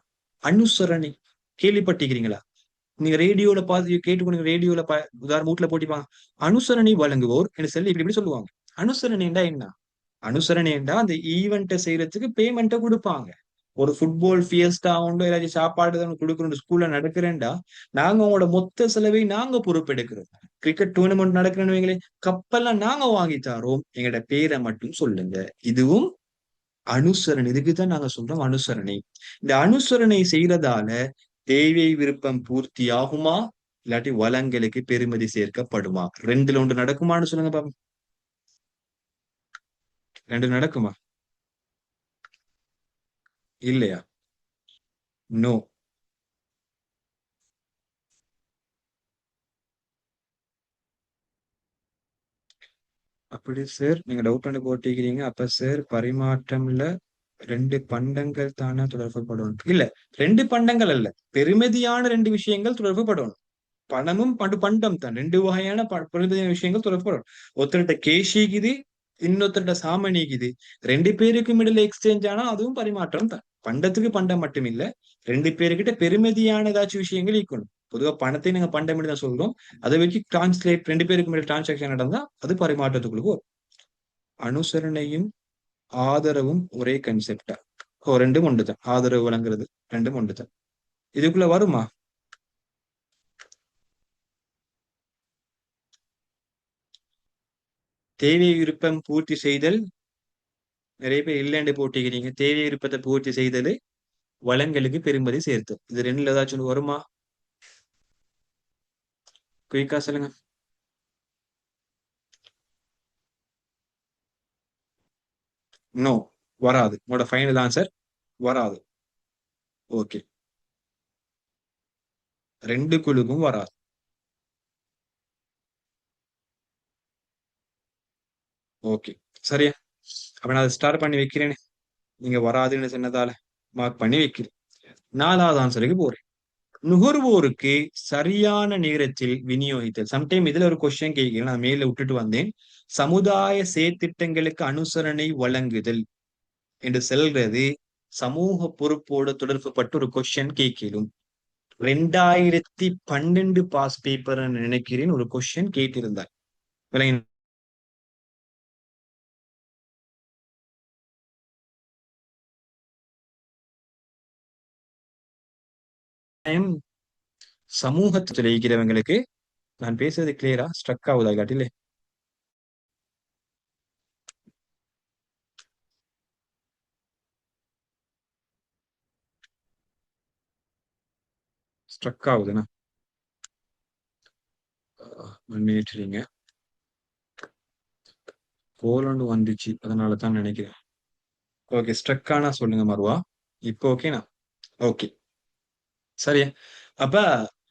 அனுசரணை? கேள்விப்பட்டிருக்கிறீங்களா? நீங்க ரேடியோல பார்த்து கேட்டுக்கொண்டு ரேடியோல உதாரணம் வீட்டுல போட்டிப்பாங்க, அனுசரணை வழங்குவோர் என்று சொல்லி இப்படி இப்படி சொல்லுவாங்க. அனுசரணைண்டா என்ன? அனுசரணைண்டா அந்த ஈவெண்ட்டை செய்யறதுக்கு பேமெண்ட்டை கொடுப்பாங்க. ஒரு ஃபுட்பால் ஃபியஸ்டா உண்டோ ஏதாச்சும் சாப்பாடு தான் கொடுக்குறோம் ஸ்கூல்ல நடக்கிறேன்டா, நாங்க உங்களோட மொத்த செலவை நாங்க பொறுப்பெடுக்கிறோம். கிரிக்கெட் டூர்னமெண்ட் நடக்கிறேன்னு வைங்களே, கப்பெல்லாம் நாங்க வாங்கி தரோம், எங்களோட பேரை மட்டும் சொல்லுங்க. இதுவும் அனுசரணை. இதுக்குதான் நாங்க சொல்றோம் அனுசரணை. இந்த அனுசரணை செய்யறதால தேவை விருப்பம் பூர்த்தி ஆகுமா, இல்லாட்டி வளங்களுக்கு பெருமதி சேர்க்கப்படுமா? ரெண்டுல ஒன்று நடக்குமான்னு சொல்லுங்க பாப்போம். ரெண்டு நடக்குமா இல்லையா? நோ. அப்படி சார் நீங்க டவுட் பண்ணி போட்டிக்கிறீங்க. அப்ப சார் பரிமாற்றம்ல ரெண்டு பண்டங்கள் தானே தொடர்பு படணும்? இல்ல, ரெண்டு பண்டங்கள் அல்ல, பெருமதியான ரெண்டு விஷயங்கள் தொடர்பு படணும். பணமும் பண்டம் தான், ரெண்டு வகையான பெருமதியான விஷயங்கள் தொடர்பு படணும். ஒருத்தர்கிட்ட கேஷிக்குது, இன்னொருத்தர்கிட்ட சாமணிக்குது, ரெண்டு பேருக்கும் இடையில எக்ஸ்சேஞ்ச் ஆனா அதுவும் பரிமாற்றம் தான். பண்டத்துக்கு பண்டம் மட்டும் இல்ல, ரெண்டு பேருக்கிட்ட பெருமதியான ஏதாச்சும் விஷயங்கள் ஈக்கணும். பொதுவா பணத்தை நாங்க பண்டம் தான் சொல்றோம். அதை வச்சு டிரான்ஸ்லேட் ரெண்டு பேருக்கு மேல டிரான்சாக்சன் நடந்தா அது பரிமாற்றத்துக்குள்ள வரும். அனுசரணையும் ஆதரவும் ஒரே கன்செப்டா? ரெண்டும் ஒன்றுதான். ஆதரவு வழங்குறது ரெண்டும் ஒன்றுதான். இதுக்குள்ள வருமா? தேவை விருப்பம் பூர்த்தி செய்தல், நிறைய பேர் இல்லைன்னு போட்டிக்கிறீங்க. தேவை விருப்பத்தை பூர்த்தி செய்தல், வளங்களுக்கு பெருமதி சேர்த்து, இது ரெண்டுல ஏதாச்சும் ஒண்ணு வருமா? குயிக்கா சொல்லுங்க. நோ, வராது. உங்களோட ஃபைனல் ஆன்சர் வராது. ஓகே, ரெண்டு குழுக்கும் வராது. ஓகே, சரியா. அப்ப நான் அதை ஸ்டார்ட் பண்ணி வைக்கிறேன்னு, நீங்க வராதுன்னு சொன்னதால மார்க் பண்ணி வைக்கிறேன். நாலாவது ஆன்சருக்கு போறேன். நுகர்வோருக்கு சரியான நேரத்தில் விநியோகித்தல். சம்டைம் இதுல ஒரு கொஸ்டின் கேட்கிறேன், நான் மேல விட்டுட்டு வந்தேன். சமுதாய செயற்திட்டங்களுக்கு அனுசரணை வழங்குதல் என்று சொல்றது சமூக பொறுப்போடு தொடர்பு பட்டு ஒரு கொஸ்டின் கேட்கிறோம். 2012 பாஸ் பேப்பர் நினைக்கிறேன் ஒரு கொஸ்டின் கேட்டிருந்தார். சமூகத்தில் இருக்கிறவங்களுக்கு நான் பேசுறது கிளியரா ஸ்ட்ரக் ஆகுதா காட்டிலே? ஸ்ட்ரக் ஆகுதுண்ணா, முன்னேற்றீங்க. போலண்டு வந்துச்சு அதனால தான் நினைக்கிறேன். ஓகே, ஸ்ட்ரக் ஆனா சொல்லுங்க மருவா. இப்போ ஓகேண்ணா? ஓகே, சரியா. அப்ப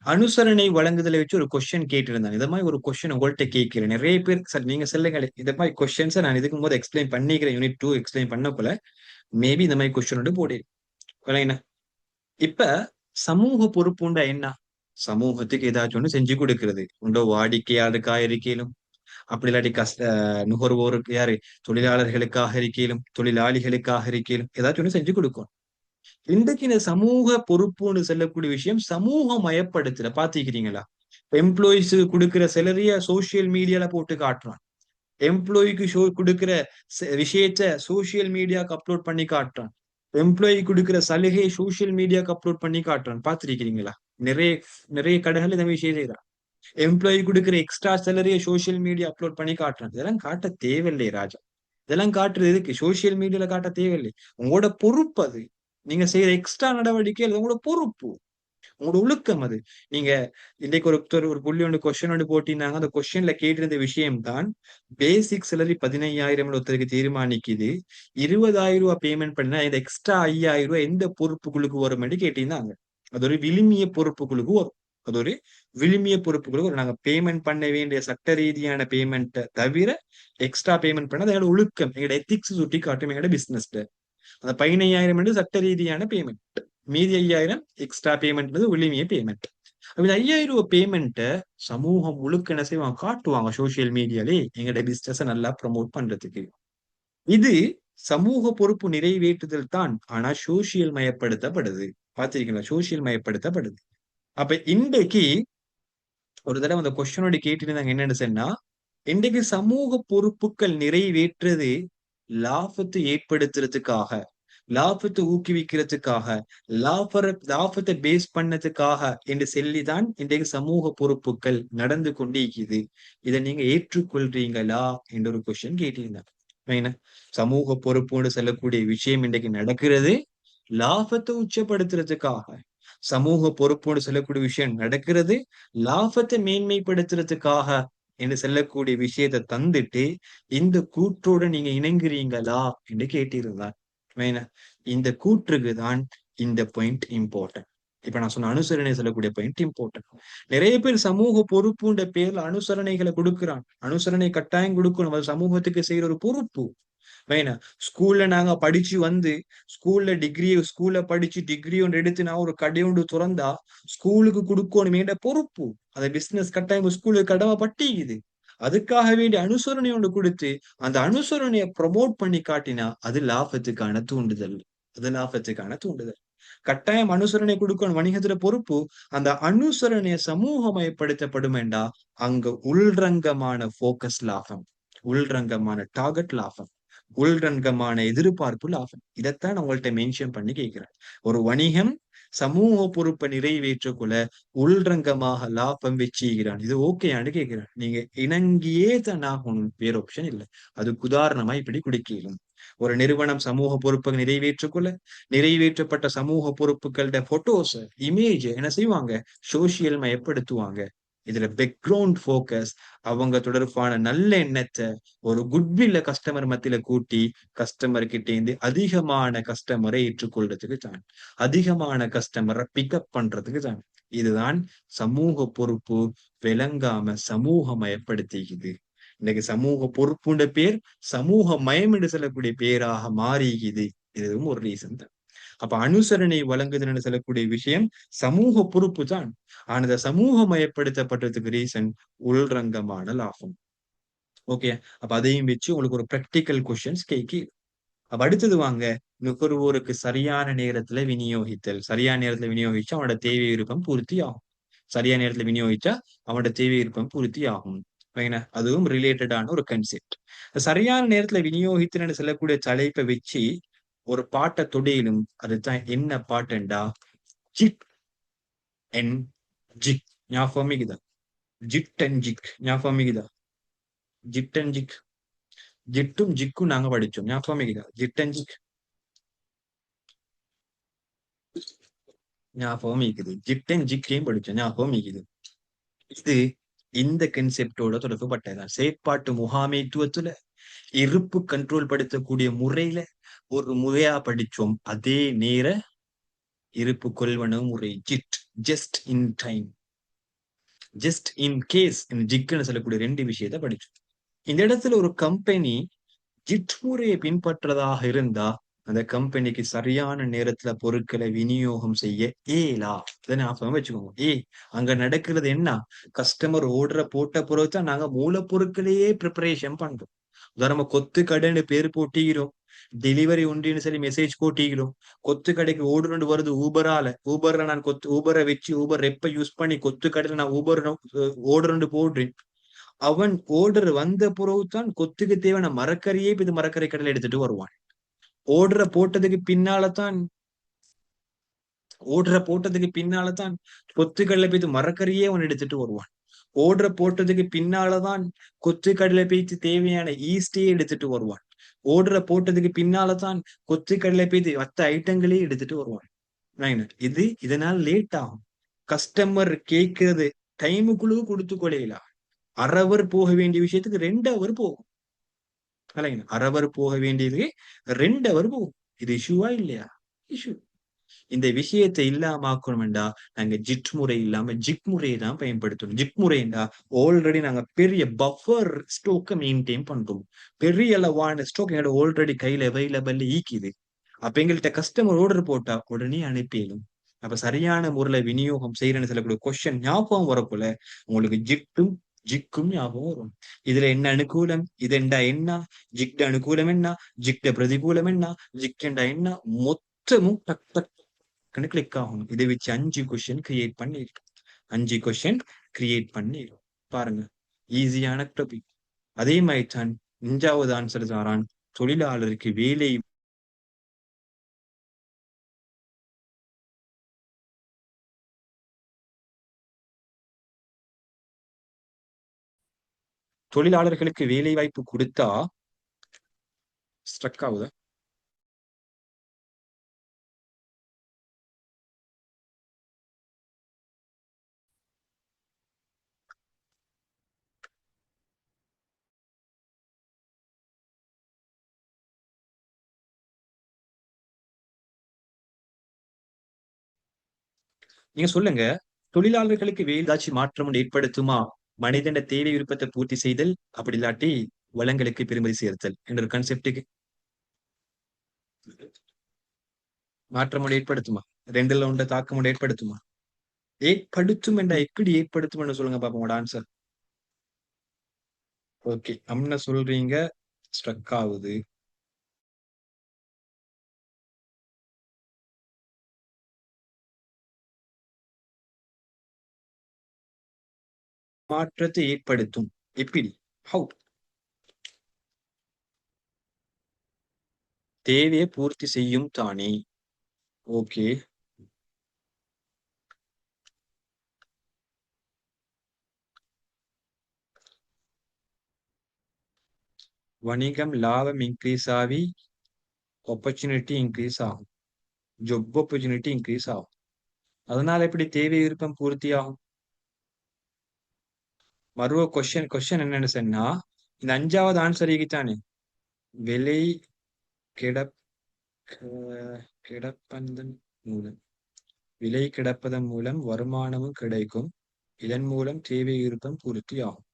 அனுசரணை வழங்குதலை வச்சு ஒரு கொஸ்டின் கேட்டிருந்தாங்க. இதை மாதிரி ஒரு கொஸ்டின் உங்கள்கிட்ட கேட்கிறேன். நிறைய பேர் சார் நீங்க சொல்லுங்க, இதை மாதிரி கொஸ்டின்ஸை நான் இதுக்கும் போது எக்ஸ்பிளைன் பண்ணிக்கிறேன். யூனிட் 2 எக்ஸ்பிளைன் பண்ணக்குள்ள மேபி இந்த மாதிரி கொஸ்டின் வந்து போடுறேன். இப்ப சமூக பொறுப்புண்டா என்ன? சமூகத்துக்கு ஏதாச்சும் ஒண்ணு செஞ்சு கொடுக்கிறது உண்டோ, வாடிக்கையாளருக்காக இருக்கையிலும், அப்படி இல்லாட்டி நுகர்வோருக்கு யாரு, தொழிலாளர்களுக்காக இருக்கையிலும், தொழிலாளிகளுக்காக இருக்கையிலும் ஏதாச்சும் ஒண்ணு செஞ்சு கொடுக்கும். இன்றைக்கு இந்த சமூக பொறுப்புன்னு சொல்லக்கூடிய விஷயம் சமூக மயப்படுத்தல பாத்துக்கிறீங்களா? எம்ப்ளாயிஸுக்கு கொடுக்கிற செலரிய சோசியல் மீடியால போட்டு காட்டுறான். எம்ப்ளாய்க்கு கொடுக்கிற விஷயத்த சோசியல் மீடியாவுக்கு அப்லோட் பண்ணி காட்டுறான். எம்ப்ளாயி கொடுக்கிற சலுகை சோசியல் மீடியாவுக்கு அப்லோட் பண்ணி காட்டுறான். பாத்திருக்கிறீங்களா? நிறைய நிறைய கடைகள் இந்த விஷயம் செய்யறான். எம்ப்ளாயி கொடுக்கிற எக்ஸ்ட்ரா சேலரியை சோசியல் மீடியா அப்லோட் பண்ணி காட்டுறான். இதெல்லாம் காட்ட தேவையில்லை ராஜா. இதெல்லாம் காட்டுறது எதுக்கு? சோசியல் மீடியால காட்ட தேவையில்லை. உங்களோட பொறுப்பு அது. நீங்க செய்யற எக்ஸ்ட்ரா நடவடிக்கை உங்களோட பொறுப்பு, உங்களோட ஒழுக்கம் அது. நீங்க இன்னைக்கு ஒரு புள்ளி ஒன்று கொஸ்டின் ஒன்று போட்டிருந்தாங்க. அந்த கொஸ்டின்ல கேட்டிருந்த விஷயம் தான், பேசிக் சேலரி 15,000 ஒருத்தருக்கு தீர்மானிக்குது, 20,000 ரூபாய் பேமெண்ட் பண்ணா இந்த எக்ஸ்ட்ரா 5,000 ரூபாய் எந்த பொறுப்புகளுக்கு வரும் என்று கேட்டிருந்தாங்க. அது ஒரு விழுமிய பொறுப்புகளுக்கு வரும். அது ஒரு விழுமிய பொறுப்புகளுக்கு வரும். நாங்க பேமெண்ட் பண்ண வேண்டிய சட்ட ரீதியான பேமெண்ட்டை தவிர எக்ஸ்ட்ரா பேமெண்ட் பண்ண அதோட ஒழுக்கம், எங்களோட எத்திக்ஸ் சுட்டி காட்டும் எங்களோட பிசினஸ். அந்த 15,000 சட்ட ரீதியான பேமெண்ட், மீதி 5,000 எக்ஸ்ட்ரா பேமெண்ட் விழுமிய பேமெண்ட். 5,000 ரூபாய் பேமெண்ட்டை சமூகம் முழுக்க என்ன செய்வாங்க, காட்டுவாங்க சோசியல் மீடியாலே எங்களோட பிசினஸ் நல்லா ப்ரமோட் பண்றதுக்கு. இது சமூக பொறுப்பு நிறைவேற்றுதல் தான். ஆனா சோசியல் மயப்படுத்தப்படுது. பாத்திருக்கீங்களா? சோசியல் மயப்படுத்தப்படுது. அப்ப இன்றைக்கு ஒரு தடவை அந்த கொஸ்டினோட கேட்டிருந்தாங்க என்னன்னு சொன்னா, இன்றைக்கு சமூக பொறுப்புகள் நிறைவேற்றது லாபத்தை ஏற்படுத்துறதுக்காக, லாபத்தை ஊக்குவிக்கிறதுக்காக, லாபத்தை பேஸ் பண்ணதுக்காக என்று சொல்லிதான் இன்றைக்கு சமூக பொறுப்புகள் நடந்து கொண்டிருக்குது. இதை நீங்க ஏற்றுக்கொள்றீங்களா என்ற ஒரு கொஸ்டின் கேட்டிருந்தாங்க. சமூக பொறுப்புன்னு சொல்லக்கூடிய விஷயம் இன்றைக்கு நடக்கிறது லாபத்தை உச்சப்படுத்துறதுக்காக. சமூக பொறுப்புன்னு சொல்லக்கூடிய விஷயம் நடக்கிறது லாபத்தை மேன்மைப்படுத்துறதுக்காக என்று சொல்லக்கூடிய விஷயத்தை தந்துட்டு இந்த கூற்றோட நீங்க இணங்குறீங்களா என்று கேட்டிருந்தார். இந்த கூற்றுக்கு தான் இந்த பாயிண்ட் இம்பார்ட்டன்ட். இப்ப நான் சொன்ன அனுசரணை சொல்லக்கூடிய பாயிண்ட் இம்பார்ட்டன்ட். நிறைய பேர் சமூக பொறுப்புன்ற பேர்ல அனுசரணைகளை கொடுக்கிறான். அனுசரணை கட்டாயம் கொடுக்கணும், அது சமூகத்துக்கு செய்யற ஒரு பொறுப்பு. ஸ்கூல்ல நாங்க படிச்சு வந்து ஸ்கூல்ல படிச்சு டிகிரி ஒன்று எடுத்து நான் ஒரு கடை ஒன்று துறந்தா ஸ்கூலுக்கு கொடுக்கணும் பொறுப்பு. அந்த பிசினஸ் கட்டாயம் ஸ்கூலுக்கு கடமை பட்டிக்குது. அதுக்காக வேண்டிய அனுசரணை ஒன்று கொடுத்து அந்த அனுசரணையை ப்ரமோட் பண்ணி காட்டினா அது லாபத்துக்கான தூண்டுதல். அது லாபத்துக்கான தூண்டுதல். கட்டாயம் அனுசரணை கொடுக்கணும், வணிகத்துல பொறுப்பு. அந்த அனுசரணைய சமூகமயப்படுத்தப்படும் வேண்டா அங்க உள்ரங்கமான போக்கஸ் லாபம், உள்ரங்கமான டார்கெட் லாபம், உள்ரங்கமான எதிர்பார்ப்பு லாபம். இதைத்தான் நான் உங்கள்கிட்ட மென்ஷன் பண்ணி கேட்கிறேன். ஒரு வணிகம் சமூக பொறுப்பை நிறைவேற்றக்குள்ள உள்ரங்கமாக லாபம் வச்சுக்கிறான். இது ஓகேயான்னு கேட்கிறேன். நீங்க இணங்கியே தான் ஆகணும், வேற ஆப்ஷன் இல்லை. அதுக்கு உதாரணமா இப்படி குடிக்கலாம். ஒரு நிறுவனம் சமூக பொறுப்பை நிறைவேற்றப்பட்ட சமூக பொறுப்புகளோட போட்டோஸ் இமேஜ் என்ன செய்வாங்க, சோசியல் மயப்படுத்துவாங்க. இதுல பேக்ரவுண்ட் போக்கஸ் அவங்க தொடர்பான நல்ல எண்ணத்தை ஒரு குட்வில்ல கஸ்டமர் மத்தியில கூட்டி கஸ்டமர் கிட்ட இருந்து அதிகமான கஸ்டமரை ஏற்றுக்கொள்றதுக்கு தான், அதிகமான கஸ்டமரை பிக்கப் பண்றதுக்கு தான். இதுதான் சமூக பொறுப்பு விளங்காம சமூகமயப்படுத்திக்குது. இன்னைக்கு சமூக பொறுப்புன்ற பேர் சமூக மயம் என்று சொல்லக்கூடிய பேராக மாறிக்குது. இதுவும் ஒரு ரீசன் தான். அப்ப அனுசரணை வழங்குதல் சொல்லக்கூடிய விஷயம் சமூக பொறுப்பு தான். ஆனா இந்த சமூகமயப்படுத்தப்பட்டதுக்கு ரீசன் உள்ரங்கமான லாபம். ஓகே, அப்ப அதையும் வச்சு உங்களுக்கு ஒரு பிராக்டிக்கல் கொஸ்டின்ஸ் கேட்கி. அப்ப அடுத்தது வாங்க, நுகர்வோருக்கு சரியான நேரத்துல விநியோகித்தல். சரியான நேரத்துல விநியோகிச்சா அவனோட தேவை விருப்பம் பூர்த்தி ஆகும். சரியான நேரத்துல விநியோகிச்சா அவனோட தேவை விருப்பம் பூர்த்தி ஆகும். அதுவும் ரிலேட்டடான ஒரு கன்செப்ட். சரியான நேரத்துல விநியோகித்தல் சொல்லக்கூடிய தலைப்பை வச்சு ஒரு பாட்டை தொடையிலும். அதுதான் என்ன பாட்டுண்டா, ஜிட் அண்ட் ஜிக். ஞாபகம் மிகுதா? ஜிட் அண்ட் ஜிக் ஞாபகம் மிகுதா? ஜிட் அண்ட் ஜிக், ஜிட்டும் ஜிக்கும் நாங்க படிச்சோம். ஞாபகம் மிகுதா? ஜிட் அண்ட் ஜிக் ஞாபகம் இருக்குது. ஜிட் அண்ட் ஜிக்கையும் படிச்சோம், ஞாபகம் இருக்குது. இது இந்த கன்செப்டோட தொடர்பு பட்டதான். செயற்பாட்டு முகாமைத்துவத்துல இருப்பு கண்ட்ரோல் படுத்தக்கூடிய முறையில ஒரு முறையா படிச்சோம். அதே நேர இருப்பு கொள்வனவு முறை, JIT, just in time. Just in case ஜிக்குன்னு சொல்லக்கூடிய ரெண்டு விஷயத்தை படிச்சோம். இந்த இடத்துல ஒரு கம்பெனி ஜிட் முறையை பின்பற்றதாக இருந்தா அந்த கம்பெனிக்கு சரியான நேரத்துல பொருட்களை விநியோகம் செய்ய ஏலா. இதை ஞாபகம் வச்சுக்கோங்க. அங்க நடக்கிறது என்ன? கஸ்டமர் ஓர்டரை போட்ட பிறகு தான் நாங்க மூலப்பொருட்களையே ப்ரிப்பரேஷன் பண்றோம். உதாரணமா கொத்து கடைன்னு பேர் போட்டிக்கிறோம், டெலிவரி உண்டுன்னு சொல்லி மெசேஜ் போட்டிக்கிறோம். கொத்து கடைக்கு ஓர்டர் ஒன்று வருது ஊபர்ல நான் ஊபரை வச்சு ஊபர் ரெப்ப யூஸ் பண்ணி கொத்து கடையில நான் ஊபர் ஓர்டர் ஒன்று போடுறேன். அவன் ஓர்டர் வந்த பிறகுதான் கொத்துக்கு தேவையான மரக்கறியே இது மரக்கறி கடையில எடுத்துட்டு வருவான். ஓர்டரை போட்டதுக்கு பின்னாலதான் கொத்துக்கடலை போய்த்து மரக்கறியே அவன் எடுத்துட்டு வருவான். ஓர்டரை போட்டதுக்கு பின்னாலதான் கொத்துக்கடலை போய்த்து தேவையான ஈஸ்டே எடுத்துட்டு வருவான். ஓர்டரை போட்டதுக்கு பின்னாலதான் கொத்துக்கடலை போய்த்து மற்ற ஐட்டங்களே எடுத்துட்டு வருவான். இதனால் லேட் ஆகும். கஸ்டமர் கேட்கிறது டைமுக்குள்ள கொடுத்து கொள்ளையில அரவர் போக வேண்டிய விஷயத்துக்கு 2 அவர் போகும். அரவர் போக வேண்டியது 2 அவர் போகும். இது இஷ்யூவா இல்லையா? இஷ்யூ. இந்த விஷயத்தை இல்லாமக்கணும்டா நாங்க ஜிட் முறை இல்லாம ஜிக் முறையை தான் பயன்படுத்தணும். ஜிக் முறைண்டா ஆல்ரெடி நாங்க பெரிய பஃபர் ஸ்டோக்கை மெயின்டைன் பண்றோம். பெரிய அளவான ஸ்டாக் எங்களோட ஆல்ரெடி கையில அவைலபிள் ஈக்குது. அப்ப எங்கள்கிட்ட கஸ்டமர் ஆர்டர் போட்டா உடனே அனுப்பிடும். அப்ப சரியான முறையில விநியோகம் செய்யறேன்னு சொல்லக்கூடிய கொஸ்டின் ஞாபகம் வரக்குள்ள உங்களுக்கு ஜிக்கும் ஞாபகம் வரும். இதுல என்ன அனுகூலம், இதெண்டா என்ன, ஜிக்ட அனுகூலம் என்ன, ஜிக்ட பிரதிகூலம் என்ன, ஜிக்டா என்ன, மொத்தமும் டக் டக் கிளிக் ஆகணும். இதை வச்சு 5 கொஸ்டின் கிரியேட் பண்ணிருக்கோம். 5 கொஸ்டின் கிரியேட் பண்ணிடும். பாருங்க, ஈஸியான டாபிக். அதே மாதிரி தான் 5வது ஆன்சர் தாரான் தொழிலாளருக்கு வேலை தொழிலாளர்களுக்கு வேலை வாய்ப்பு கொடுத்தா ஸ்ட்ரக் ஆகுதா? நீங்க சொல்லுங்க, தொழிலாளர்களுக்கு வேலை ஏதாச்சும் மாற்றம் ஏற்படுத்துமா? மனிதன தேவை விருப்பத்தை பூர்த்தி செய்தல், அப்படி இல்லாட்டி வளங்களுக்கு பெருமதி சேர்த்தல் என்ற ஒரு கான்செப்டுக்கு மாற்றம் ஏற்படுத்துமா? 2ல ஒன்ற தாக்கம் ஏற்படுத்துமா? ஏற்படுத்தும் என்ற எப்படி ஏற்படுத்தும் சொல்லுங்க பாப்போம் உங்களோட ஆன்சர். ஓகே, அம்ன சொல்றீங்க ஸ்ட்ரக் ஆகுது. மாற்றத்தை ஏற்படுத்தும். எப்படி? ஹவு? தேவையை பூர்த்தி செய்யும் தானே. ஓகே, வணிகம் லாபம் இன்க்ரீஸ் ஆகி ஆப்பர்ச்சுனிட்டி இன்க்ரீஸ் ஆகும். ஜாப் ஆப்பர்ச்சுனிட்டி இன்க்ரீஸ் ஆகும். அதனால எப்படி தேவை விருப்பம் பூர்த்தி ஆகும்? மறுவ கொஸ்டின் என்னன்னு சொன்னா, இந்த 5வது ஆன்சர் தானே விலை கிடப் கிடப்பதன் மூலம் விலை கிடப்பதன் மூலம் வருமானமும் கிடைக்கும். இதன் மூலம் தேவை விருப்பம் பூர்த்தி ஆகும்.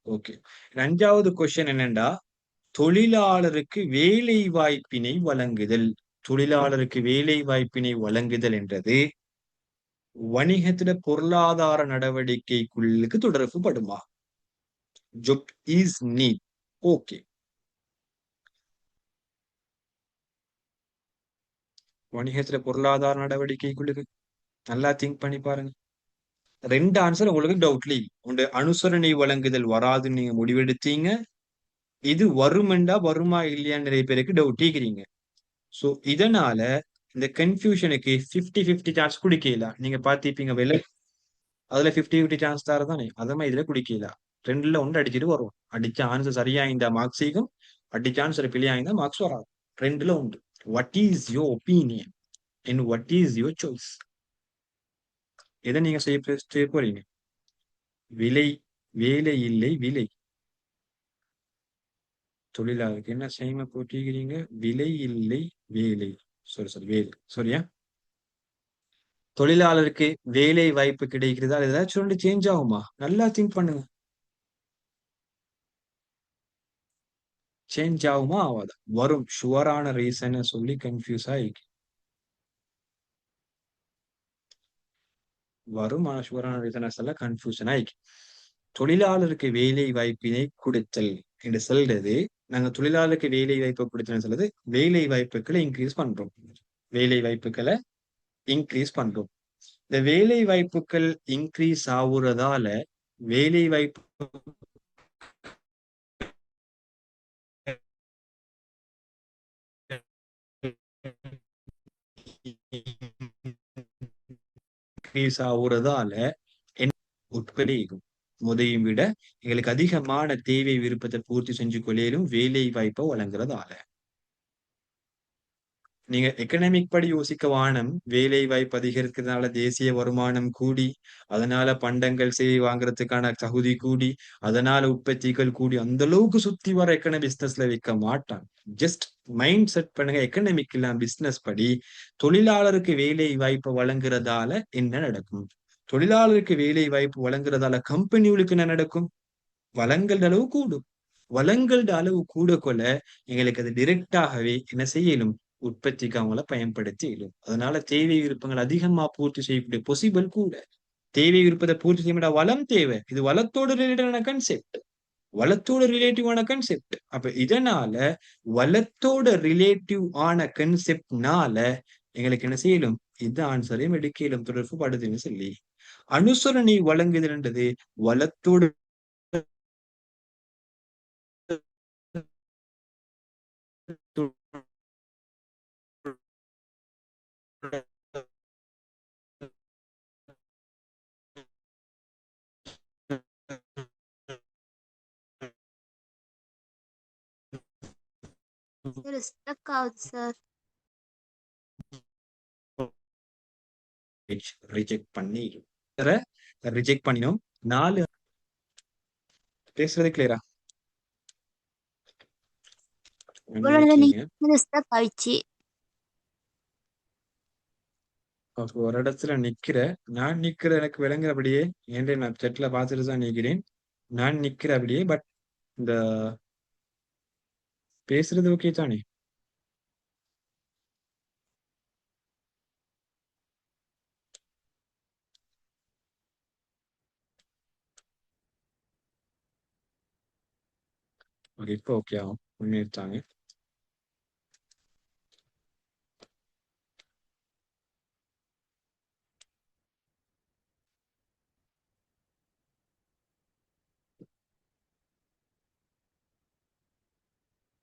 ஓகே, 5வது கொஸ்டின் என்னண்டா தொழிலாளருக்கு வேலை வாய்ப்பினை வழங்குதல். தொழிலாளருக்கு வேலை வாய்ப்பினை வழங்குதல் என்றது வணிகத்தில பொருளாதார நடவடிக்கைக்குள்ளுக்கு தொடர்பு படுமா? Job is need. ஓகே, வணிகத்துல பொருளாதார நடவடிக்கைக்குள்ளுக்கு நல்லா திங்க் பண்ணி பாருங்க. 2 ஆன்சர் உங்களுக்கு டவுட்லி உண்டு. அனுசரணை வழங்குதல் வராதுன்னு நீங்க முடிவெடுத்தீங்க. இது வருமெண்டா வருமா இல்லையான்னு நிறைய பேருக்கு டவுட் கேக்குறீங்க. சோ இதனால இந்த கன்ஃபியூஷனுக்கு 50-50 சான்ஸ் குடிக்கல. நீங்க பாத்திப்பீங்க விலை அதுல 50-50 சான்ஸ் தானே, அத மாதிரி இதுல குடிக்கல. 2ல 1 அடிச்சுட்டு வரும். அடிச்ச ஆன்சர் சரியா இந்த மார்க்ஸ் ஈகும், அடிச்ச ஆன்சர் பிழையா இந்த மார்க்ஸ் வராது. 2ல 1. What is your opinion and what is your choice? எதை நீங்க செய்ய போறீங்க? விலை வேலை இல்லை விலை. தொழிலாளருக்கு என்ன செய்ய போட்டிருக்கிறீங்க? விலை இல்லை வேலை. சரி வேலை சரியா? தொழிலாளருக்கு வேலை வாய்ப்பு கிடைக்கிறதா, ஏதாச்சும் ஒன்று சேஞ்ச் ஆகுமா? நல்லா திங்க் பண்ணுங்க. சேஞ்ச் ஆகுமா ஆகாதா? வரும். ஷுவரான ரீசனை சொல்லி கன்ஃபியூஸ் ஆகி வரும். ஆனா ஷுவரான ரீசனை சொல்ல கன்ஃபியூஷன் ஆகி தொழிலாளருக்கு வேலை வாய்ப்பினை கொடுத்தல் என்று சொல்றது, நாங்க தொழிலாளருக்கு வேலை வாய்ப்பை கொடுத்தல் சொல்றது வேலை வாய்ப்புகளை இன்க்ரீஸ் பண்றோம். வேலை வாய்ப்புகளை இன்க்ரீஸ் பண்றோம். இந்த வேலை வாய்ப்புகள் இன்க்ரீஸ் ஆகுறதால வேலை வாய்ப்பு இன்க்ரீஸ் ஆகுறதால உட்படி முதையும் விட எங்களுக்கு அதிகமான தேவை விருப்பத்தை பூர்த்தி செஞ்சு கொள்ளையிலும் வேலை வாய்ப்பை வழங்குறதால. நீங்க எக்கனாமிக் படி யோசிக்க வானம், வேலை வாய்ப்பு அதிகரிக்கிறதுனால தேசிய வருமானம் கூடி, அதனால பண்டங்கள் சேவை வாங்குறதுக்கான தகுதி கூடி, அதனால உற்பத்திகள் கூடி, அந்த அளவுக்கு சுத்தி வர எக்கனாமி பிசினஸ்ல வைக்க மாட்டான். ஜஸ்ட் மைண்ட் செட் பண்ணுங்க. எக்கனாமிக் இல்லாம பிசினஸ் படி தொழிலாளருக்கு வேலை வாய்ப்பு வழங்குறதால என்ன நடக்கும்? தொழிலாளருக்கு வேலை வாய்ப்பு வழங்குறதால கம்பெனிகளுக்கு என்ன நடக்கும்? வளங்கள் அளவு கூடும். வளங்களோட அளவு கூட கொள்ள எங்களுக்கு அது டிரெக்டாகவே என்ன செய்யலும்? உற்பத்திக்கு அவங்கள பயன்படுத்தி இயலும். அதனால தேவை விருப்பங்கள் அதிகமா பூர்த்தி செய்யக்கூடிய பொசிபிள் கூட. தேவை விருப்பத்தை பூர்த்தி செய்ய வளம் தேவை. இது வளத்தோட ரிலேட்டடான கன்செப்ட். வளத்தோட ரிலேட்டிவான கன்செப்ட். அப்ப இதனால வளத்தோட ரிலேட்டிவ் ஆன கன்செப்ட்னால எங்களுக்கு என்ன செய்யலும்? இந்த ஆன்சரையும் எடுக்கலும் தொடர்பு படுதுன்னு சொல்லி அனுசரணை வழங்குதல்ன்றது வளத்தோடு சார் ஸ்டக் ஆகுது சார். ரிஜெக்ட் பண்ணி ரிஜெக்ட் பண்ணினோம். 4 பேசுறது கிளியரா? ஸ்டக் ஆயிடுச்சு. ஒரு இடத்துல நிக்கிற நான் நிக்கிற எனக்கு விளங்குறபடியே ஏன்டே நான் செட்ல பார்த்துட்டு தான் நிக்கிறேன். நான் நிக்கிற அப்படியே. பட் இந்த பேசுறது ஓகே தானே? ஓகே, இப்போ ஓகே ஆகும். முன்னேற்றாங்க.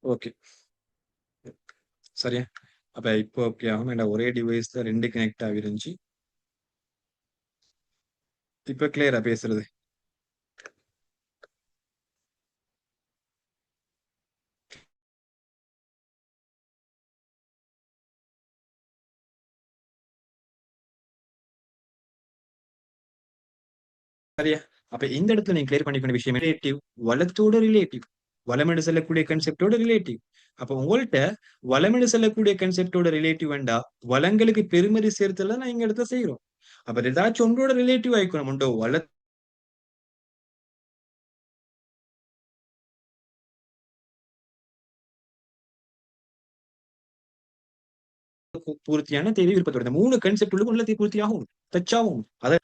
ஓகே, சரியா? அப்ப இப்போ ஓகே ஆகும். ஏன்னா ஒரே டிவைஸ்ல 2 கனெக்ட் ஆகிருந்துச்சு. இப்ப கிளியரா பேசுறது? சரியா? அப்ப இந்த இடத்துல நீங்க கிளியர் பண்ணிக்கொண்ட விஷயம் ரிலேட்டிவ், வளத்தோட ரிலேட்டிவ், வளமெடு செல்லக்கூடிய கன்செப்டோட ரிலேட்டிவ். அப்ப உங்கள்ட்ட வளமெடு செல்லக்கூடிய கன்செப்டோட ரிலேட்டிவ் வேண்டா, வளங்களுக்கு பெருமதி சேர்த்தல நான் இங்க இடத்த செய்யறோம். அப்ப ஏதாச்சும் ஒன்றோட ரிலேட்டிவ் ஆயிக்கணும். உண்டோ வள பூர்த்தியான தேவை விருப்பத்தோட 3 கன்செப்ட் உள்ள உள்ளத்தை பூர்த்தியாகும், டச்சாகும். அதை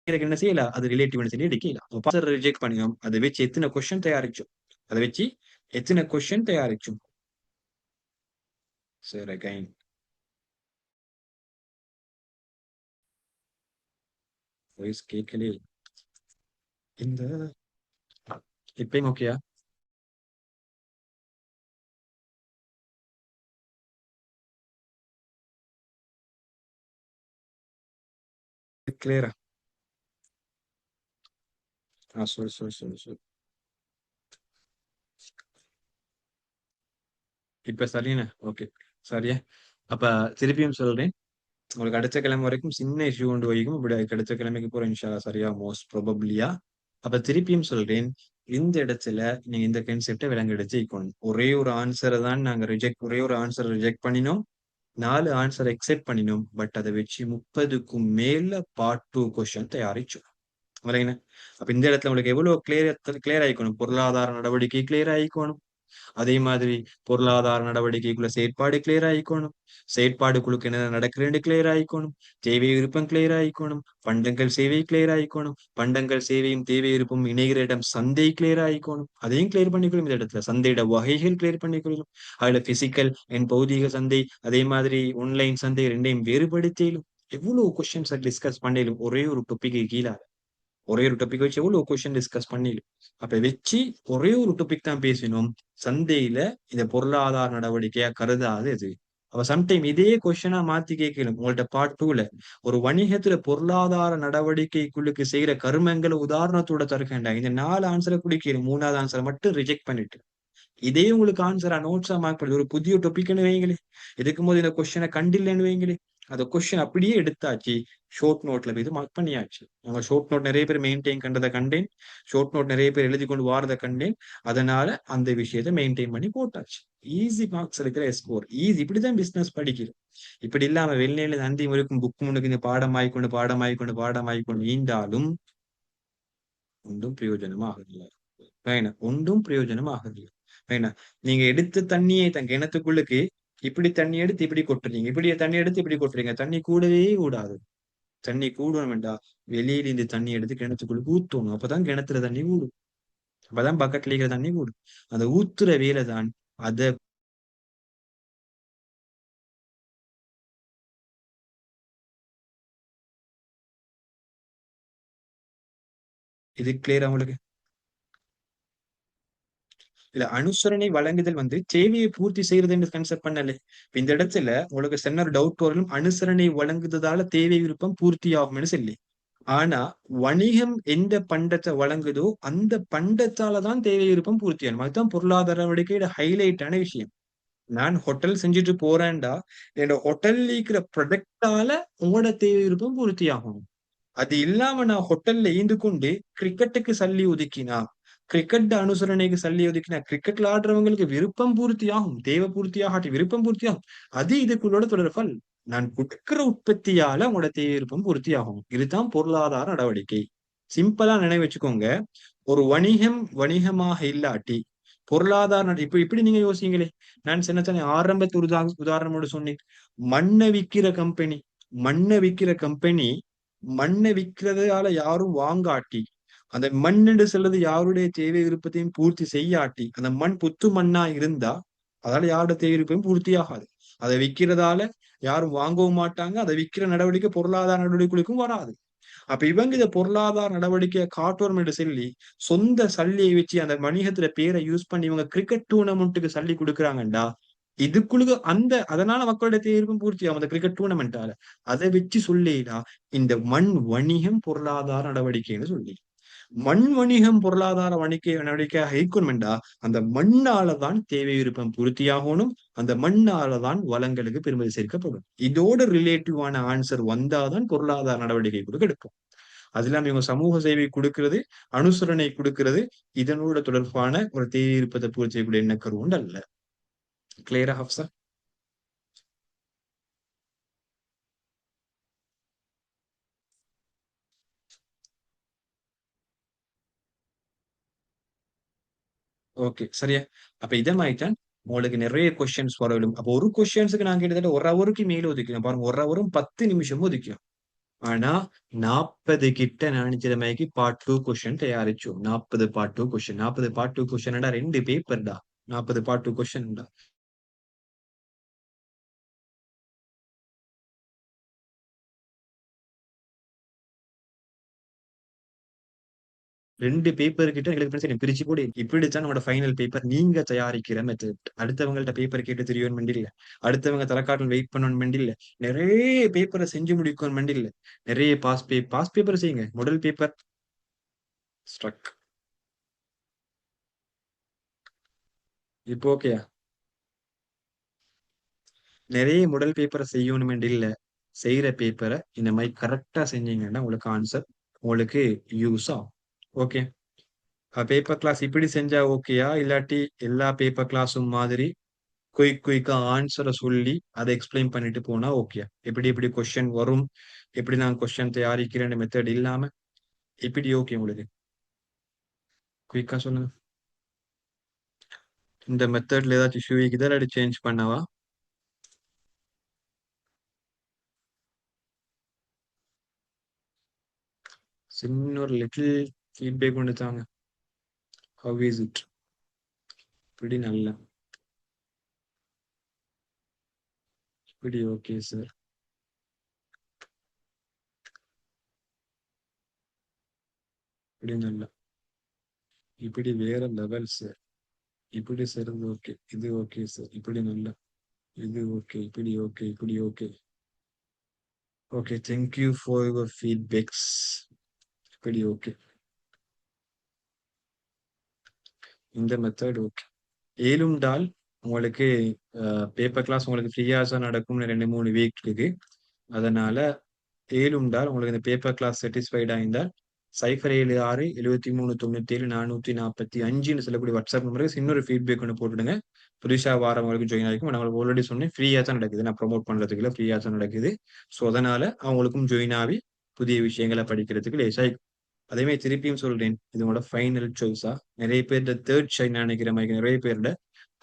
எனக்கு என்ன செய்யல? அது ரிலேட்டிவ்னு சொல்லி எடுக்கலாம். ரிஜெக்ட் பண்ணினோம். அதை வச்சு எத்தனை கொஸ்டின் தயாரிச்சோம்? அதை வச்சு எத்தனை கொஸ்டின் தயாரிச்சோம்? சரி, அகைன் வாய்ஸ் கேட்கலே. இந்த இப்பயும் ஓகேயா? கிளியரா? சொல்லு சொல்லு சொல்லு சொல்லு. இப்ப சரியான ஓகே, சரியா? அப்ப திருப்பியும் சொல்றேன். உங்களுக்கு அடுத்த கிழமை வரைக்கும் சின்ன இஷ்யூ கொண்டு வைக்கும். இப்படி அடுத்த கிழமைக்கு போற இன்ஷா சரியா? மோஸ்ட் ப்ராபப்ளியா அப்ப திருப்பியும் சொல்றேன், இந்த இடத்துல நீங்க இந்த கான்செப்டை விளங்கெடுத்து இருக்கணும். ஒரே ஒரு ஆன்சரை தான் நாங்க ஒரே ஒரு ஆன்சரை ரிஜெக்ட் பண்ணினோம். 4 ஆன்சர் எக்ஸெப்ட் பண்ணினோம். பட் அதை வச்சு 30க்கும் மேல பார்ட் 2 கொஸ்டின் தயாரிச்சோம். வரீங்க. அப்ப இந்த இடத்துல உங்களுக்கு எவ்வளவு கிளியர் ஆயிக்கணும். பொருளாதார நடவடிக்கை கிளியர் ஆயிக்கணும். அதே மாதிரி பொருளாதார நடவடிக்கைக்குள்ள செயற்பாடு கிளியர் ஆயிக்கணும். செயற்பாடுகளுக்கு என்ன நடக்குதுன்னு கிளியர் ஆயிக்கணும். தேவை விருப்பம் கிளியர் ஆயிக்கணும். பண்டங்கள் சேவை கிளியர் ஆயிக்கணும். பண்டங்கள் சேவையும் தேவை விருப்பம் இணைகிற இடம் சந்தை கிளியர் ஆயிக்கணும். அதையும் கிளியர் பண்ணிக்கணும். இந்த இடத்துல சந்தையோட வகைகள் கிளியர் பண்ணிக்கணும். அதுல பிசிக்கல் அண்ட் பௌதீக சந்தை, அதே மாதிரி ஆன்லைன் சந்தை ரெண்டையும் வேறுபடுத்திலும் எவ்வளவு கொஸ்டின்ஸ் டிஸ்கஸ் பண்ணிலும் ஒரே ஒரு டாபிக் கீழே ஒரே ஒரு டாபிக் வச்சு எவ்வளவு கொஸ்டின் டிஸ்கஸ் பண்ணிடும். அப்ப வச்சு ஒரே ஒரு டாபிக் தான் பேசினோம். சந்தையில இந்த பொருளாதார நடவடிக்கையா கருதாது இது. அப்ப சம்டைம் இதே கொஸ்டினா மாத்தி கேட்கணும். உங்கள்ட்ட பார்ட் 2ல ஒரு வணிகத்துல பொருளாதார நடவடிக்கைக்குள்ளுக்கு செய்யற கருமங்களை உதாரணத்தோட தருக்கேன்டா. இந்த 4 ஆன்சரை குடிக்கணும். 3வது ஆன்சரை மட்டும் ரிஜெக்ட் பண்ணிட்டு இதே உங்களுக்கு ஆன்சரா நோட்ஸா மார்க் பண்ணி ஒரு புதிய டாபிக்னு வைங்களே. இதுக்கும் போது இந்த கொஸ்டினை கண்டில்லைன்னு வைங்களே. அந்த கொஸ்டின் அப்படியே எடுத்தாச்சு. ஷோர்ட் நோட்ல போய் மார்க் பண்ணியாச்சு. அவங்க ஷோர்ட் நோட் நிறைய பேர் மெயின்டைன் கண்டதை கண்டேன். ஷோர்ட் நோட் நிறைய பேர் எழுதி கொண்டு வாரதை கண்டேன். அதனால அந்த விஷயத்தை மெயின்டைன் பண்ணி போட்டாச்சு. ஈஸி மார்க்ஸ் இருக்கிற ஸ்கோர் ஈஸி. இப்படிதான் பிசினஸ் படிக்கிறோம். இப்படி இல்லாம வெளியில நந்தி முழுக்கும் புக் முன்னுக்கு இந்த பாடமாயிக்கொண்டு ஈண்டாலும் ஒன்றும் பிரயோஜனமாகவில்லை. வேணாம், ஒன்றும் பிரயோஜனமாகவில்லை. வேணாம், நீங்க எடுத்த தண்ணியை தன் கிணத்துக்குள்ளுக்கு இப்படி தண்ணி எடுத்து இப்படி கொட்டுறீங்க, இப்படி தண்ணி எடுத்து இப்படி கொட்டுறீங்க. தண்ணி கூடவே கூடாது. தண்ணி கூடணும் வேண்டாம். வெளியில இந்த தண்ணி எடுத்து கிணத்துக்குள்ளுக்கு ஊத்தணும். அப்பதான் கிணத்துல தண்ணி கூடும். அப்பதான் பக்கெட்ல இருக்கிற தண்ணி கூடும். அந்த ஊத்துற வேலை தான். அத இது கிளியரா உங்களுக்கு? இல்ல, அனுசரணை வழங்குதல் தேவையை பூர்த்தி செய்யறது கன்செப்ட் பண்ணல. இப்ப இந்த இடத்துல உங்களுக்கு சின்ன ஒரு டவுட் வரும். அனுசரணை வழங்குறதால தேவை விருப்பம் பூர்த்தி ஆகும்னு சொல்லி. ஆனா வணிகம் எந்த பண்டத்தை வழங்குதோ அந்த பண்டத்தாலதான் தேவை விருப்பம் பூர்த்தியாகும். அதுதான் பொருளாதார நடவடிக்கையோட ஹைலைட்டான விஷயம். நான் ஹோட்டல் செஞ்சுட்டு போறேன்டா, என்னோட ஹோட்டல்ல இருக்கிற ப்ரொடக்டால உங்களோட தேவை விருப்பம் பூர்த்தி ஆகும். அது இல்லாம நான் ஹோட்டல்ல ஈந்து கொண்டு கிரிக்கெட்டுக்கு சல்லி ஒதுக்கினா, கிரிக்கெட் அனுசரணைக்கு சல்லி ஒதுக்கினா, கிரிக்கெட்ல ஆடுறவங்களுக்கு விருப்பம் பூர்த்தியாகும். தேவை பூர்த்தியாகாட்டி விருப்பம் பூர்த்தியாகும். அது இதுக்குள்ளோட தொடர்பல். நான் கொடுக்கிற உற்பத்தியால உங்களோட தேவை விருப்பம் பூர்த்தியாகும். இதுதான் பொருளாதார நடவடிக்கை. சிம்பிளா நினைவு வச்சுக்கோங்க. ஒரு வணிகம் வணிகமாக இல்லாட்டி இப்ப இப்படி நீங்க யோசிங்களே. நான் சின்ன ஆரம்பத்து உதாரணமோடு சொன்னேன். மண்ணை விக்கிற கம்பெனி மண்ணை விக்கிற கம்பெனி மண்ணை விற்கிறதால யாரும் வாங்காட்டி, அந்த மண் சொல்றது யாருடைய தேவை விருப்பத்தையும் பூர்த்தி செய்யாட்டி, அந்த மண் புத்து மண்ணா இருந்தா அதால யாரோட தேவை விருப்பம் பூர்த்தி ஆகாது. அதை விற்கிறதால யாரும் வாங்கவும் மாட்டாங்க. அதை விற்கிற நடவடிக்கை பொருளாதார நடவடிக்கைகளுக்கும் வராது. அப்ப இவங்க இத பொருளாதார நடவடிக்கையை காட்டுவோம் என்று சொல்லி சொந்த சல்லியை வச்சு அந்த வணிகத்துல பேரை யூஸ் பண்ணி இவங்க கிரிக்கெட் டூர்னமெண்ட்டுக்கு சல்லி கொடுக்குறாங்கண்டா. இதுக்குள்ள அதனால மக்களோட தேர்வும் பூர்த்தி ஆகும் அந்த கிரிக்கெட் டூர்னமெண்டால. அதை வச்சு சொல்லிடா இந்த மண் வணிகம் பொருளாதார நடவடிக்கைன்னு சொல்லி. மண் வணிகம் பொருளாதார நடவடிக்கையாக இருக்கணும்டா அந்த மண்ணாலதான் தேவை விருப்பம் பூர்த்தியாகணும். அந்த மண்ணாலதான் வளங்களுக்கு பெருமதி சேர்க்கப்படும். இதோட ரிலேட்டிவான ஆன்சர் வந்தாதான் பொருளாதார நடவடிக்கை கூட எடுப்போம். அது இல்லாம இவங்க சமூக சேவை கொடுக்கிறது, அனுசரணை கொடுக்கிறது, இதனோட தொடர்பான ஒரு தேவை விருப்பத்தை பூர்த்தி செய்யக்கூடிய எண்ண கருவுண்டு அல்ல. கிளியரா ஹப்சா? ஓகே, சரியா? அப்ப இதை மாதிரிதான் உங்களுக்கு நிறைய கொஸ்டின்ஸ் வரவிடும். அப்போ ஒரு கொஸ்டின்ஸுக்கு நான் கிட்டத்தட்ட 1 ஹவருக்கு மேல ஒதுக்கலாம். பாருங்க, 1 ஹவரும் 10 நிமிஷமும் ஒதுக்கலாம். ஆனா 40 கிட்ட நினைச்சத மாதிரி பார்ட் 2 கொஸ்டின் தயாரிச்சோம். 40 பார்ட் 2 கொஸ்டின் 40 பார்ட் 2 கொஸ்டின்டா 2 பேப்பர்டா. 40 பார்ட் 2 கொஸ்டின்டா. ரெண்டு பேப்பர் கிட்ட எங்களுக்கு பிரிச்சு போடு. இப்படித்தான் நம்மளோட ஃபைனல் பேப்பர் நீங்க தயாரிக்கிற மெத்தட். அடுத்தவங்கள்ட்ட பேப்பர் கேட்டு தெரியணும் இல்ல, அடுத்தவங்க தலைக்காட்டில் வெயிட் பண்ணணும் இல்ல, நிறைய பேப்பரை செஞ்சு முடிக்கணும் இல்ல, நிறைய பாஸ் பேப்பர் செய்யுங்க. முதல் பேப்பர் ஸ்ட்ரக். இப்போ ஓகேயா? நிறைய முதல் பேப்பரை செய்யணும் இல்ல, செய்யற பேப்பரை இந்த மாதிரி கரெக்டா செஞ்சீங்கன்னா உங்களுக்கு ஆன்சர் உங்களுக்கு யூஸ் ஆகும். ஓகே, பேப்பர் கிளாஸ் இப்படி செஞ்சா ஓகேயா, இல்லாட்டி எல்லா பேப்பர் கிளாஸும் மாதிரி குயிக்கா ஆன்சரை சொல்லி அதை எக்ஸ்பிளைன் பண்ணிட்டு போனா ஓகே? எப்படி எப்படி கொஸ்டின் வரும், எப்படி நான் கொஸ்டின் தயாரிக்கிறேன் மெத்தட் இல்லாம எப்படி ஓகே உங்களுக்கு? குயிக்கா சொல்லுங்க. இந்த மெத்தட்ல ஏதாச்சும் இஷ்யூ இருக்குதா இல்லாட்டி சேஞ்ச் பண்ணவா? சின்ன ஒரு லிட்டில் ஃபீட்பேக் ஒன்று தாங்க. How is it? இப்படி நல்ல இப்படி ஓகே சார். இப்படி நல்ல இப்படி வேற லெவல் சார். இப்படி சார் ஓகே, இது ஓகே சார். இப்படி நல்ல இது ஓகே, இப்படி ஓகே, இப்படி okay. Okay, thank you for your feedbacks. இப்படி ஓகே, இந்த மெத்தட் ஓகே. ஏழும்டால் உங்களுக்கு பேப்பர் கிளாஸ் உங்களுக்கு ஃப்ரீயா தான் நடக்கும்னு 2-3 வீக் இருக்கு. அதனால ஏழும்டால் உங்களுக்கு இந்த பேப்பர் கிளாஸ் சாட்டிஸ்ஃபைட் ஆயிருந்தால் 076-7397-445 சொல்லக்கூடிய வாட்ஸ்அப் நம்பருக்கு இன்னொரு ஃபீட்பேக் ஒன்று போட்டுடுங்க. புதுசா வாரவங்களுக்கு ஜாயின் ஆகிக்கும். நான் உங்களுக்கு ஆல்ரெடி சொன்னேன், ஃப்ரீயா தான் நடக்குது. நான் ப்ரொமோட் பண்றதுக்குள்ள ஃப்ரீயா தான் நடக்குது. ஸோ அதனால அவங்களுக்கும் ஜாயின் ஆகி புதிய விஷயங்களை படிக்கிறதுக்கு லேசாக. அதே மாதிரி திருப்பியும் சொல்றேன், இது உங்களோட ஃபைனல் சாய்ஸா. நிறைய பேர் தேர்ட் ஷை நினைக்கிற மாதிரி நிறைய பேரோட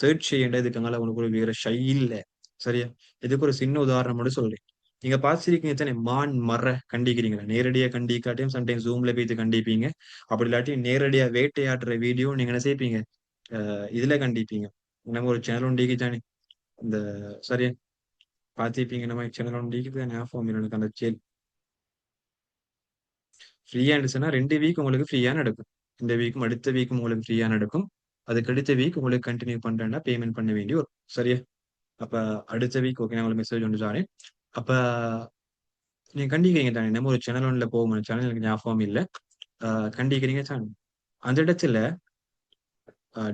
தேர்ட் ஷை என்ற இதுக்காக உனக்கு ஒரு வேற ஷை இல்லை. சரியா? இதுக்கு ஒரு சின்ன உதாரணம் மட்டும் சொல்றேன். நீங்க பார்த்திருக்கீங்க தானே, மான் மர கண்டிக்கிறீங்களா? நேரடியா கண்டிக்காட்டியும் சம்டைம்ஸ் ஜூம்ல போயிட்டு கண்டிப்பீங்க. அப்படி இல்லாட்டி நேரடியா வேட்டையாடுற வீடியோ நீங்க என்ன செய்ப்பீங்க, இதுல கண்டிப்பீங்க. நம்ம ஒரு சேனல் ஒண்டிக்கு தானே இந்த, சரியா பார்த்திருப்பீங்க. நம்ம சேனல் ஒண்டிக்கு தான் ஞாபகம் எனக்கு அந்த சேல் ஃப்ரீயா இருந்துச்சுன்னா 2 வீக் உங்களுக்கு ஃப்ரீயா நடக்கும். இந்த வீக்கும் அடுத்த வீக்கும் உங்களுக்கு ஃப்ரீயா நடக்கும். அதுக்கு அடுத்த வீக் உங்களுக்கு கண்டினியூ பண்றேன்னா பேமெண்ட் பண்ண வேண்டி வரும். சரியா? அப்ப அடுத்த வீக் ஓகே, நான் உங்களுக்கு மெசேஜ் ஒன்று சாரேன். அப்ப நீங்க கண்டிக்கிறீங்க தானே, நம்ம ஒரு சேனல் ஒன்றில் போகும் சேனல் எனக்கு ஞாபகம் இல்லை. கண்டிக்கிறீங்க தானே அந்த இடத்துல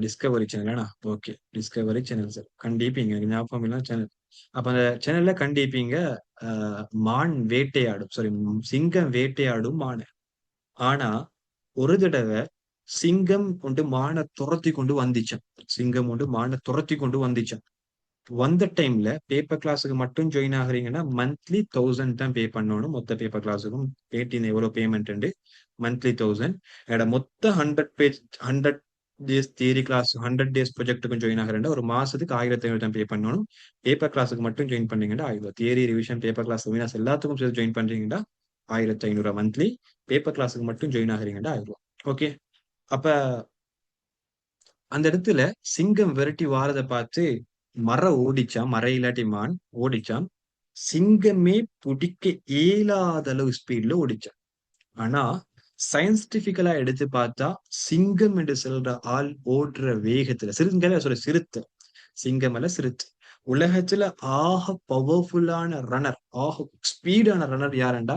டிஸ்கவரி சேனல்னா ஓகே, டிஸ்கவரி சேனல் சார் கண்டிப்பீங்க, எனக்கு ஞாபகம் இல்லை சேனல். அப்ப அந்த சேனல்ல கண்டிப்பீங்க மான் வேட்டையாடும், சாரி சிங்கம் வேட்டையாடும் மான். ஆனா ஒரு தடவை சிங்கம் கொண்டு மான துரத்தி கொண்டு வந்துச்சான். சிங்கம் கொண்டு மான துரத்தி கொண்டு வந்துச்சான். வந்த டைம்ல பேப்பர் கிளாஸுக்கு மட்டும் ஜாயின் ஆகுறீங்கன்னா மந்த்லி 1000 தான் பே பண்ணணும். மொத்த பேப்பர் கிளாஸுக்கும் எவ்வளவு பேமெண்ட் உண்டு, மந்த்லி 1000. என்னோட மொத்த 100 டேஸ் தியரி கிளாஸ் 100 டேஸ் ப்ரொஜெக்ட்டுக்கும் ஜாயின் ஆகிறேன் ஒரு மாசத்துக்கு 1500 தான் பே பண்ணணும். பேப்பர் கிளாஸுக்கு மட்டும் ஜாயின் பண்ணீங்கன்னா 1000. தியரி ரிவிஷன் பேப்பர் கிளாஸ் எல்லாத்துக்கும் சேர்த்து ஜாயின் பண்றீங்கன்னா 1500 மந்த்லி. பேப்பர் கிளாஸுக்கு மட்டும் ஜாயின் ஆகுறீங்கன்னா 1000. ஓகே, அப்ப அந்த இடத்துல சிங்கம் விரட்டி வாரதை பார்த்து ஓடிச்சான். மர இல்லாட்டி மான் ஓடிச்சான். சிங்கமே பிடிக்க இயலாத அளவு ஸ்பீட்ல ஓடிச்சான். ஆனா சயின்டிபிக்கலா எடுத்து பார்த்தா சிங்கம் என்று சொல்ற ஆள் ஓடுற வேகத்துல, சிறுத்தை, சிங்கம் அல்ல சிறுத்தை, உலகத்துல ஆக பவர்ஃபுல்லான ரன்னர், ஆக ஸ்பீடான ரன்னர் யாருண்டா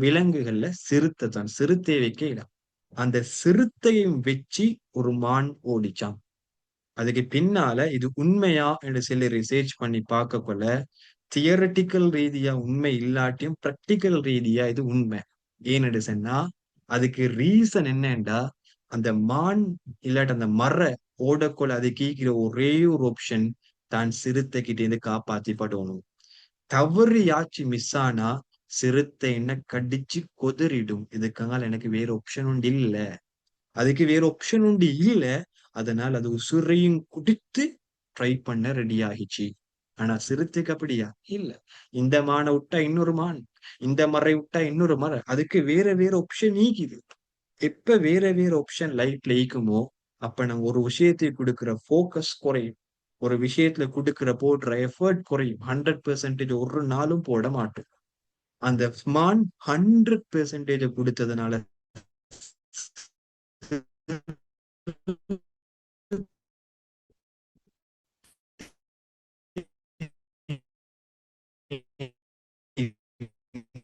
விலங்குகள்ல சிறுத்தை தான். சிறுத்தையை வைக்க இடம். அந்த சிறுத்தையும் வச்சு ஒரு மான் ஓடிச்சான். அதுக்கு பின்னால இது உண்மையா என்று சொல்லி ரிசர்ச் பண்ணி பார்க்க கொள்ள தியரட்டிக்கல் ரீதியா உண்மை இல்லாட்டியும் பிராக்டிக்கல் ரீதியா இது உண்மை. ஏன்னு சொன்னா அதுக்கு ரீசன் என்னண்டா, அந்த மான் இல்லாட்டி அந்த மர ஓடக்கொள்ள அது கேட்கிற ஒரே ஒரு ஆப்ஷன் தான் சிறுத்தை கிட்ட இருந்து காப்பாத்தி படணும். தவறு யாச்சு மிஸ் ஆனா சிறுத்தை என்ன கடிச்சு கொதறிடும். இதுக்காக எனக்கு வேற ஆப்ஷன் உண்டு இல்ல, அதுக்கு வேற ஆப்ஷன் உண்டு இல்ல. அதனால அது உசுரையும் குடித்து ட்ரை பண்ண ரெடி ஆகிச்சு. ஆனா சிறுத்தைக்கு அப்படியா இல்ல. இந்த மானை விட்டா இன்னொரு மான், இந்த மரை விட்டா இன்னொரு மரம், அதுக்கு வேற வேற ஆப்ஷன் நீக்குது. எப்ப வேற வேற ஆப்ஷன் லைஃப்ல ஈக்குமோ அப்ப நம்ம ஒரு விஷயத்தை கொடுக்கிற போக்கஸ் குறையும். ஒரு விஷயத்துல போடுற எஃபர்ட் குறையும். 100% ஒரு நாளும் போட மாட்டோம். அந்த மான் 100% கொடுத்ததுனால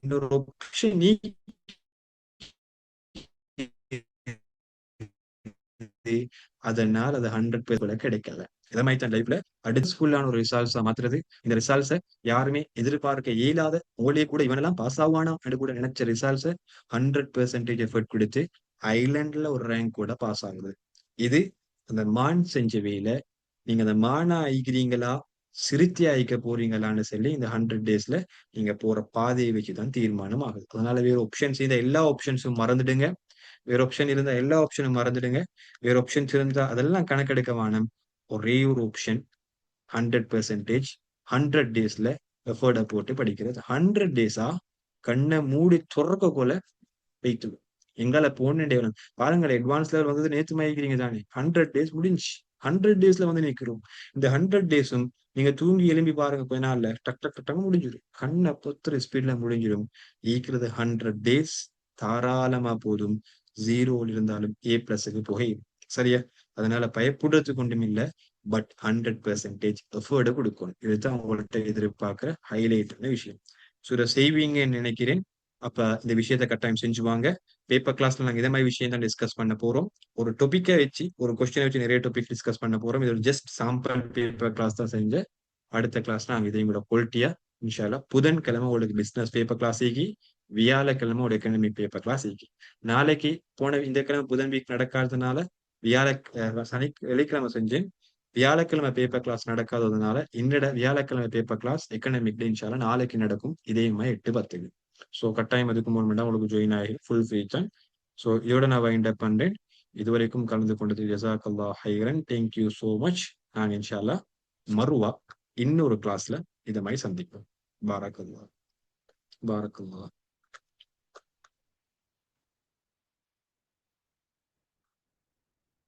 இன்னொரு ஆப்ஷன் அதனால அது 100% கிடைக்கல. இதை மாதிரி தான் லைஃப்ல அடிஸ்ஃபுல்லான ஒரு ரிசல்ட்ஸா மாத்துறது. இந்த ரிசல்ட்ஸை யாருமே எதிர்பார்க்க இயலாத, ஓலே கூட இவனெல்லாம் பாஸ் ஆவானா என்று கூட நினைச்ச ரிசல்ட்ஸை 100% எஃபர்ட் கொடுத்து ஐலண்ட்ல ஒரு ரேங்க் கூட பாஸ் ஆகுது. இது அந்த மான் செஞ்ச வேலை. நீங்க அந்த மானா ஆயிக்கிறீங்களா சிறுத்தை ஆயிக்க போறீங்களான்னு சொல்லி இந்த 100 டேஸ்ல நீங்க போற பாதையை வச்சுதான் தீர்மானம் ஆகுது. அதனால வேற ஆப்ஷன்ஸ் இந்த எல்லா ஆப்ஷன்ஸும் மறந்துடுங்க. வேற ஆப்ஷன் இருந்தா எல்லா ஆப்ஷனும் மறந்துடுங்க. வேற ஆப்ஷன்ஸ் இருந்தா அதெல்லாம் கணக்கெடுக்க வேணாம். ஒரே ஒரு ஆப்ஷன் 100% 100 டேஸ்ல எஃபர்ட போட்டு படிக்கிறது. 100 டேஸா கண்ணை மூடி துறக்க போல வெயிட் எங்கால போனே பாருங்க. அட்வான்ஸ் லெவல் வந்தது நேத்து மயக்கிறீங்க தானே. 100 டேஸ் முடிஞ்சு 100 டேஸ்ல வந்து நிக்கிறோம். இந்த 100 டேஸும் நீங்க தூங்கி எழும்பி பாருங்க கொஞ்ச நாள்ல டக் டக் டக் டக் முடிஞ்சிடும். கண்ணை பொத்துற ஸ்பீட்ல முடிஞ்சிடும். ஈக்கிறது 100 டேஸ் தாராளமா போதும். ஜீரோவில் இருந்தாலும் A+க்கு புகையும். சரியா? அதனால பயப்படுறதுக்கு ஒன்றும் இல்லை. பட் 100% எஃபர்ட் கொடுக்கணும். இதுதான் உங்கள்கிட்ட எதிர்பார்க்கிற ஹைலைட்டான விஷயம். ஸோ இதை செய்வீங்கன்னு நினைக்கிறேன். அப்ப இந்த விஷயத்த கட்டாயம் செஞ்சுவாங்க. பேப்பர் கிளாஸ்ல நாங்க இதே மாதிரி விஷயம் தான் டிஸ்கஸ் பண்ண போறோம். ஒரு டாபிக்கை வச்சு ஒரு கொஸ்டினை வச்சு நிறைய டாபிக் டிஸ்கஸ் பண்ண போறோம். இது ஒரு ஜஸ்ட் சாம்பிள் பேப்பர் கிளாஸ் தான் செஞ்ச. அடுத்த கிளாஸ் நாங்க இதையும் கூட குவாலிட்டியா இன்ஷால்லா புதன்கிழமை உங்களுக்கு பிசினஸ் பேப்பர் கிளாஸ் ஈகி, வியாழக்கிழமை ஒரு எக்கனாமிக் பேப்பர் கிளாஸ் ஈகி. நாளைக்கு போன இந்த கிழமை புதன் வீக் நடக்காததுனால வெள்ளிக்கிழமை செஞ்சேன். வியாழக்கிழமை பேப்பர் கிளாஸ் நடக்காததுனால இன்றைய வியாழக்கிழமை பேப்பர் கிளாஸ் எக்கனாமிக்ல இன்ஷால்லா நாளைக்கு நடக்கும். இதே மாதிரி 8:10. ஸோ கட்டாயம் அதுக்கு மூலமா உங்களுக்கு ஜாயின் ஆகி ஃபுல் ஃப்ரீ தான். ஸோ இதோட நான் வைண்ட் அப் பண்றேன். இதுவரைக்கும் கலந்து கொண்டது ஜஸாக்கல்லாஹ் ஹைரன். Thank you so much. நான் இன்ஷால்லா மறுவா இன்னொரு கிளாஸ்ல இதை மாதிரி சந்திப்போம். பாரக்கல்லாஹ் பாரக்கல்லாஹ்.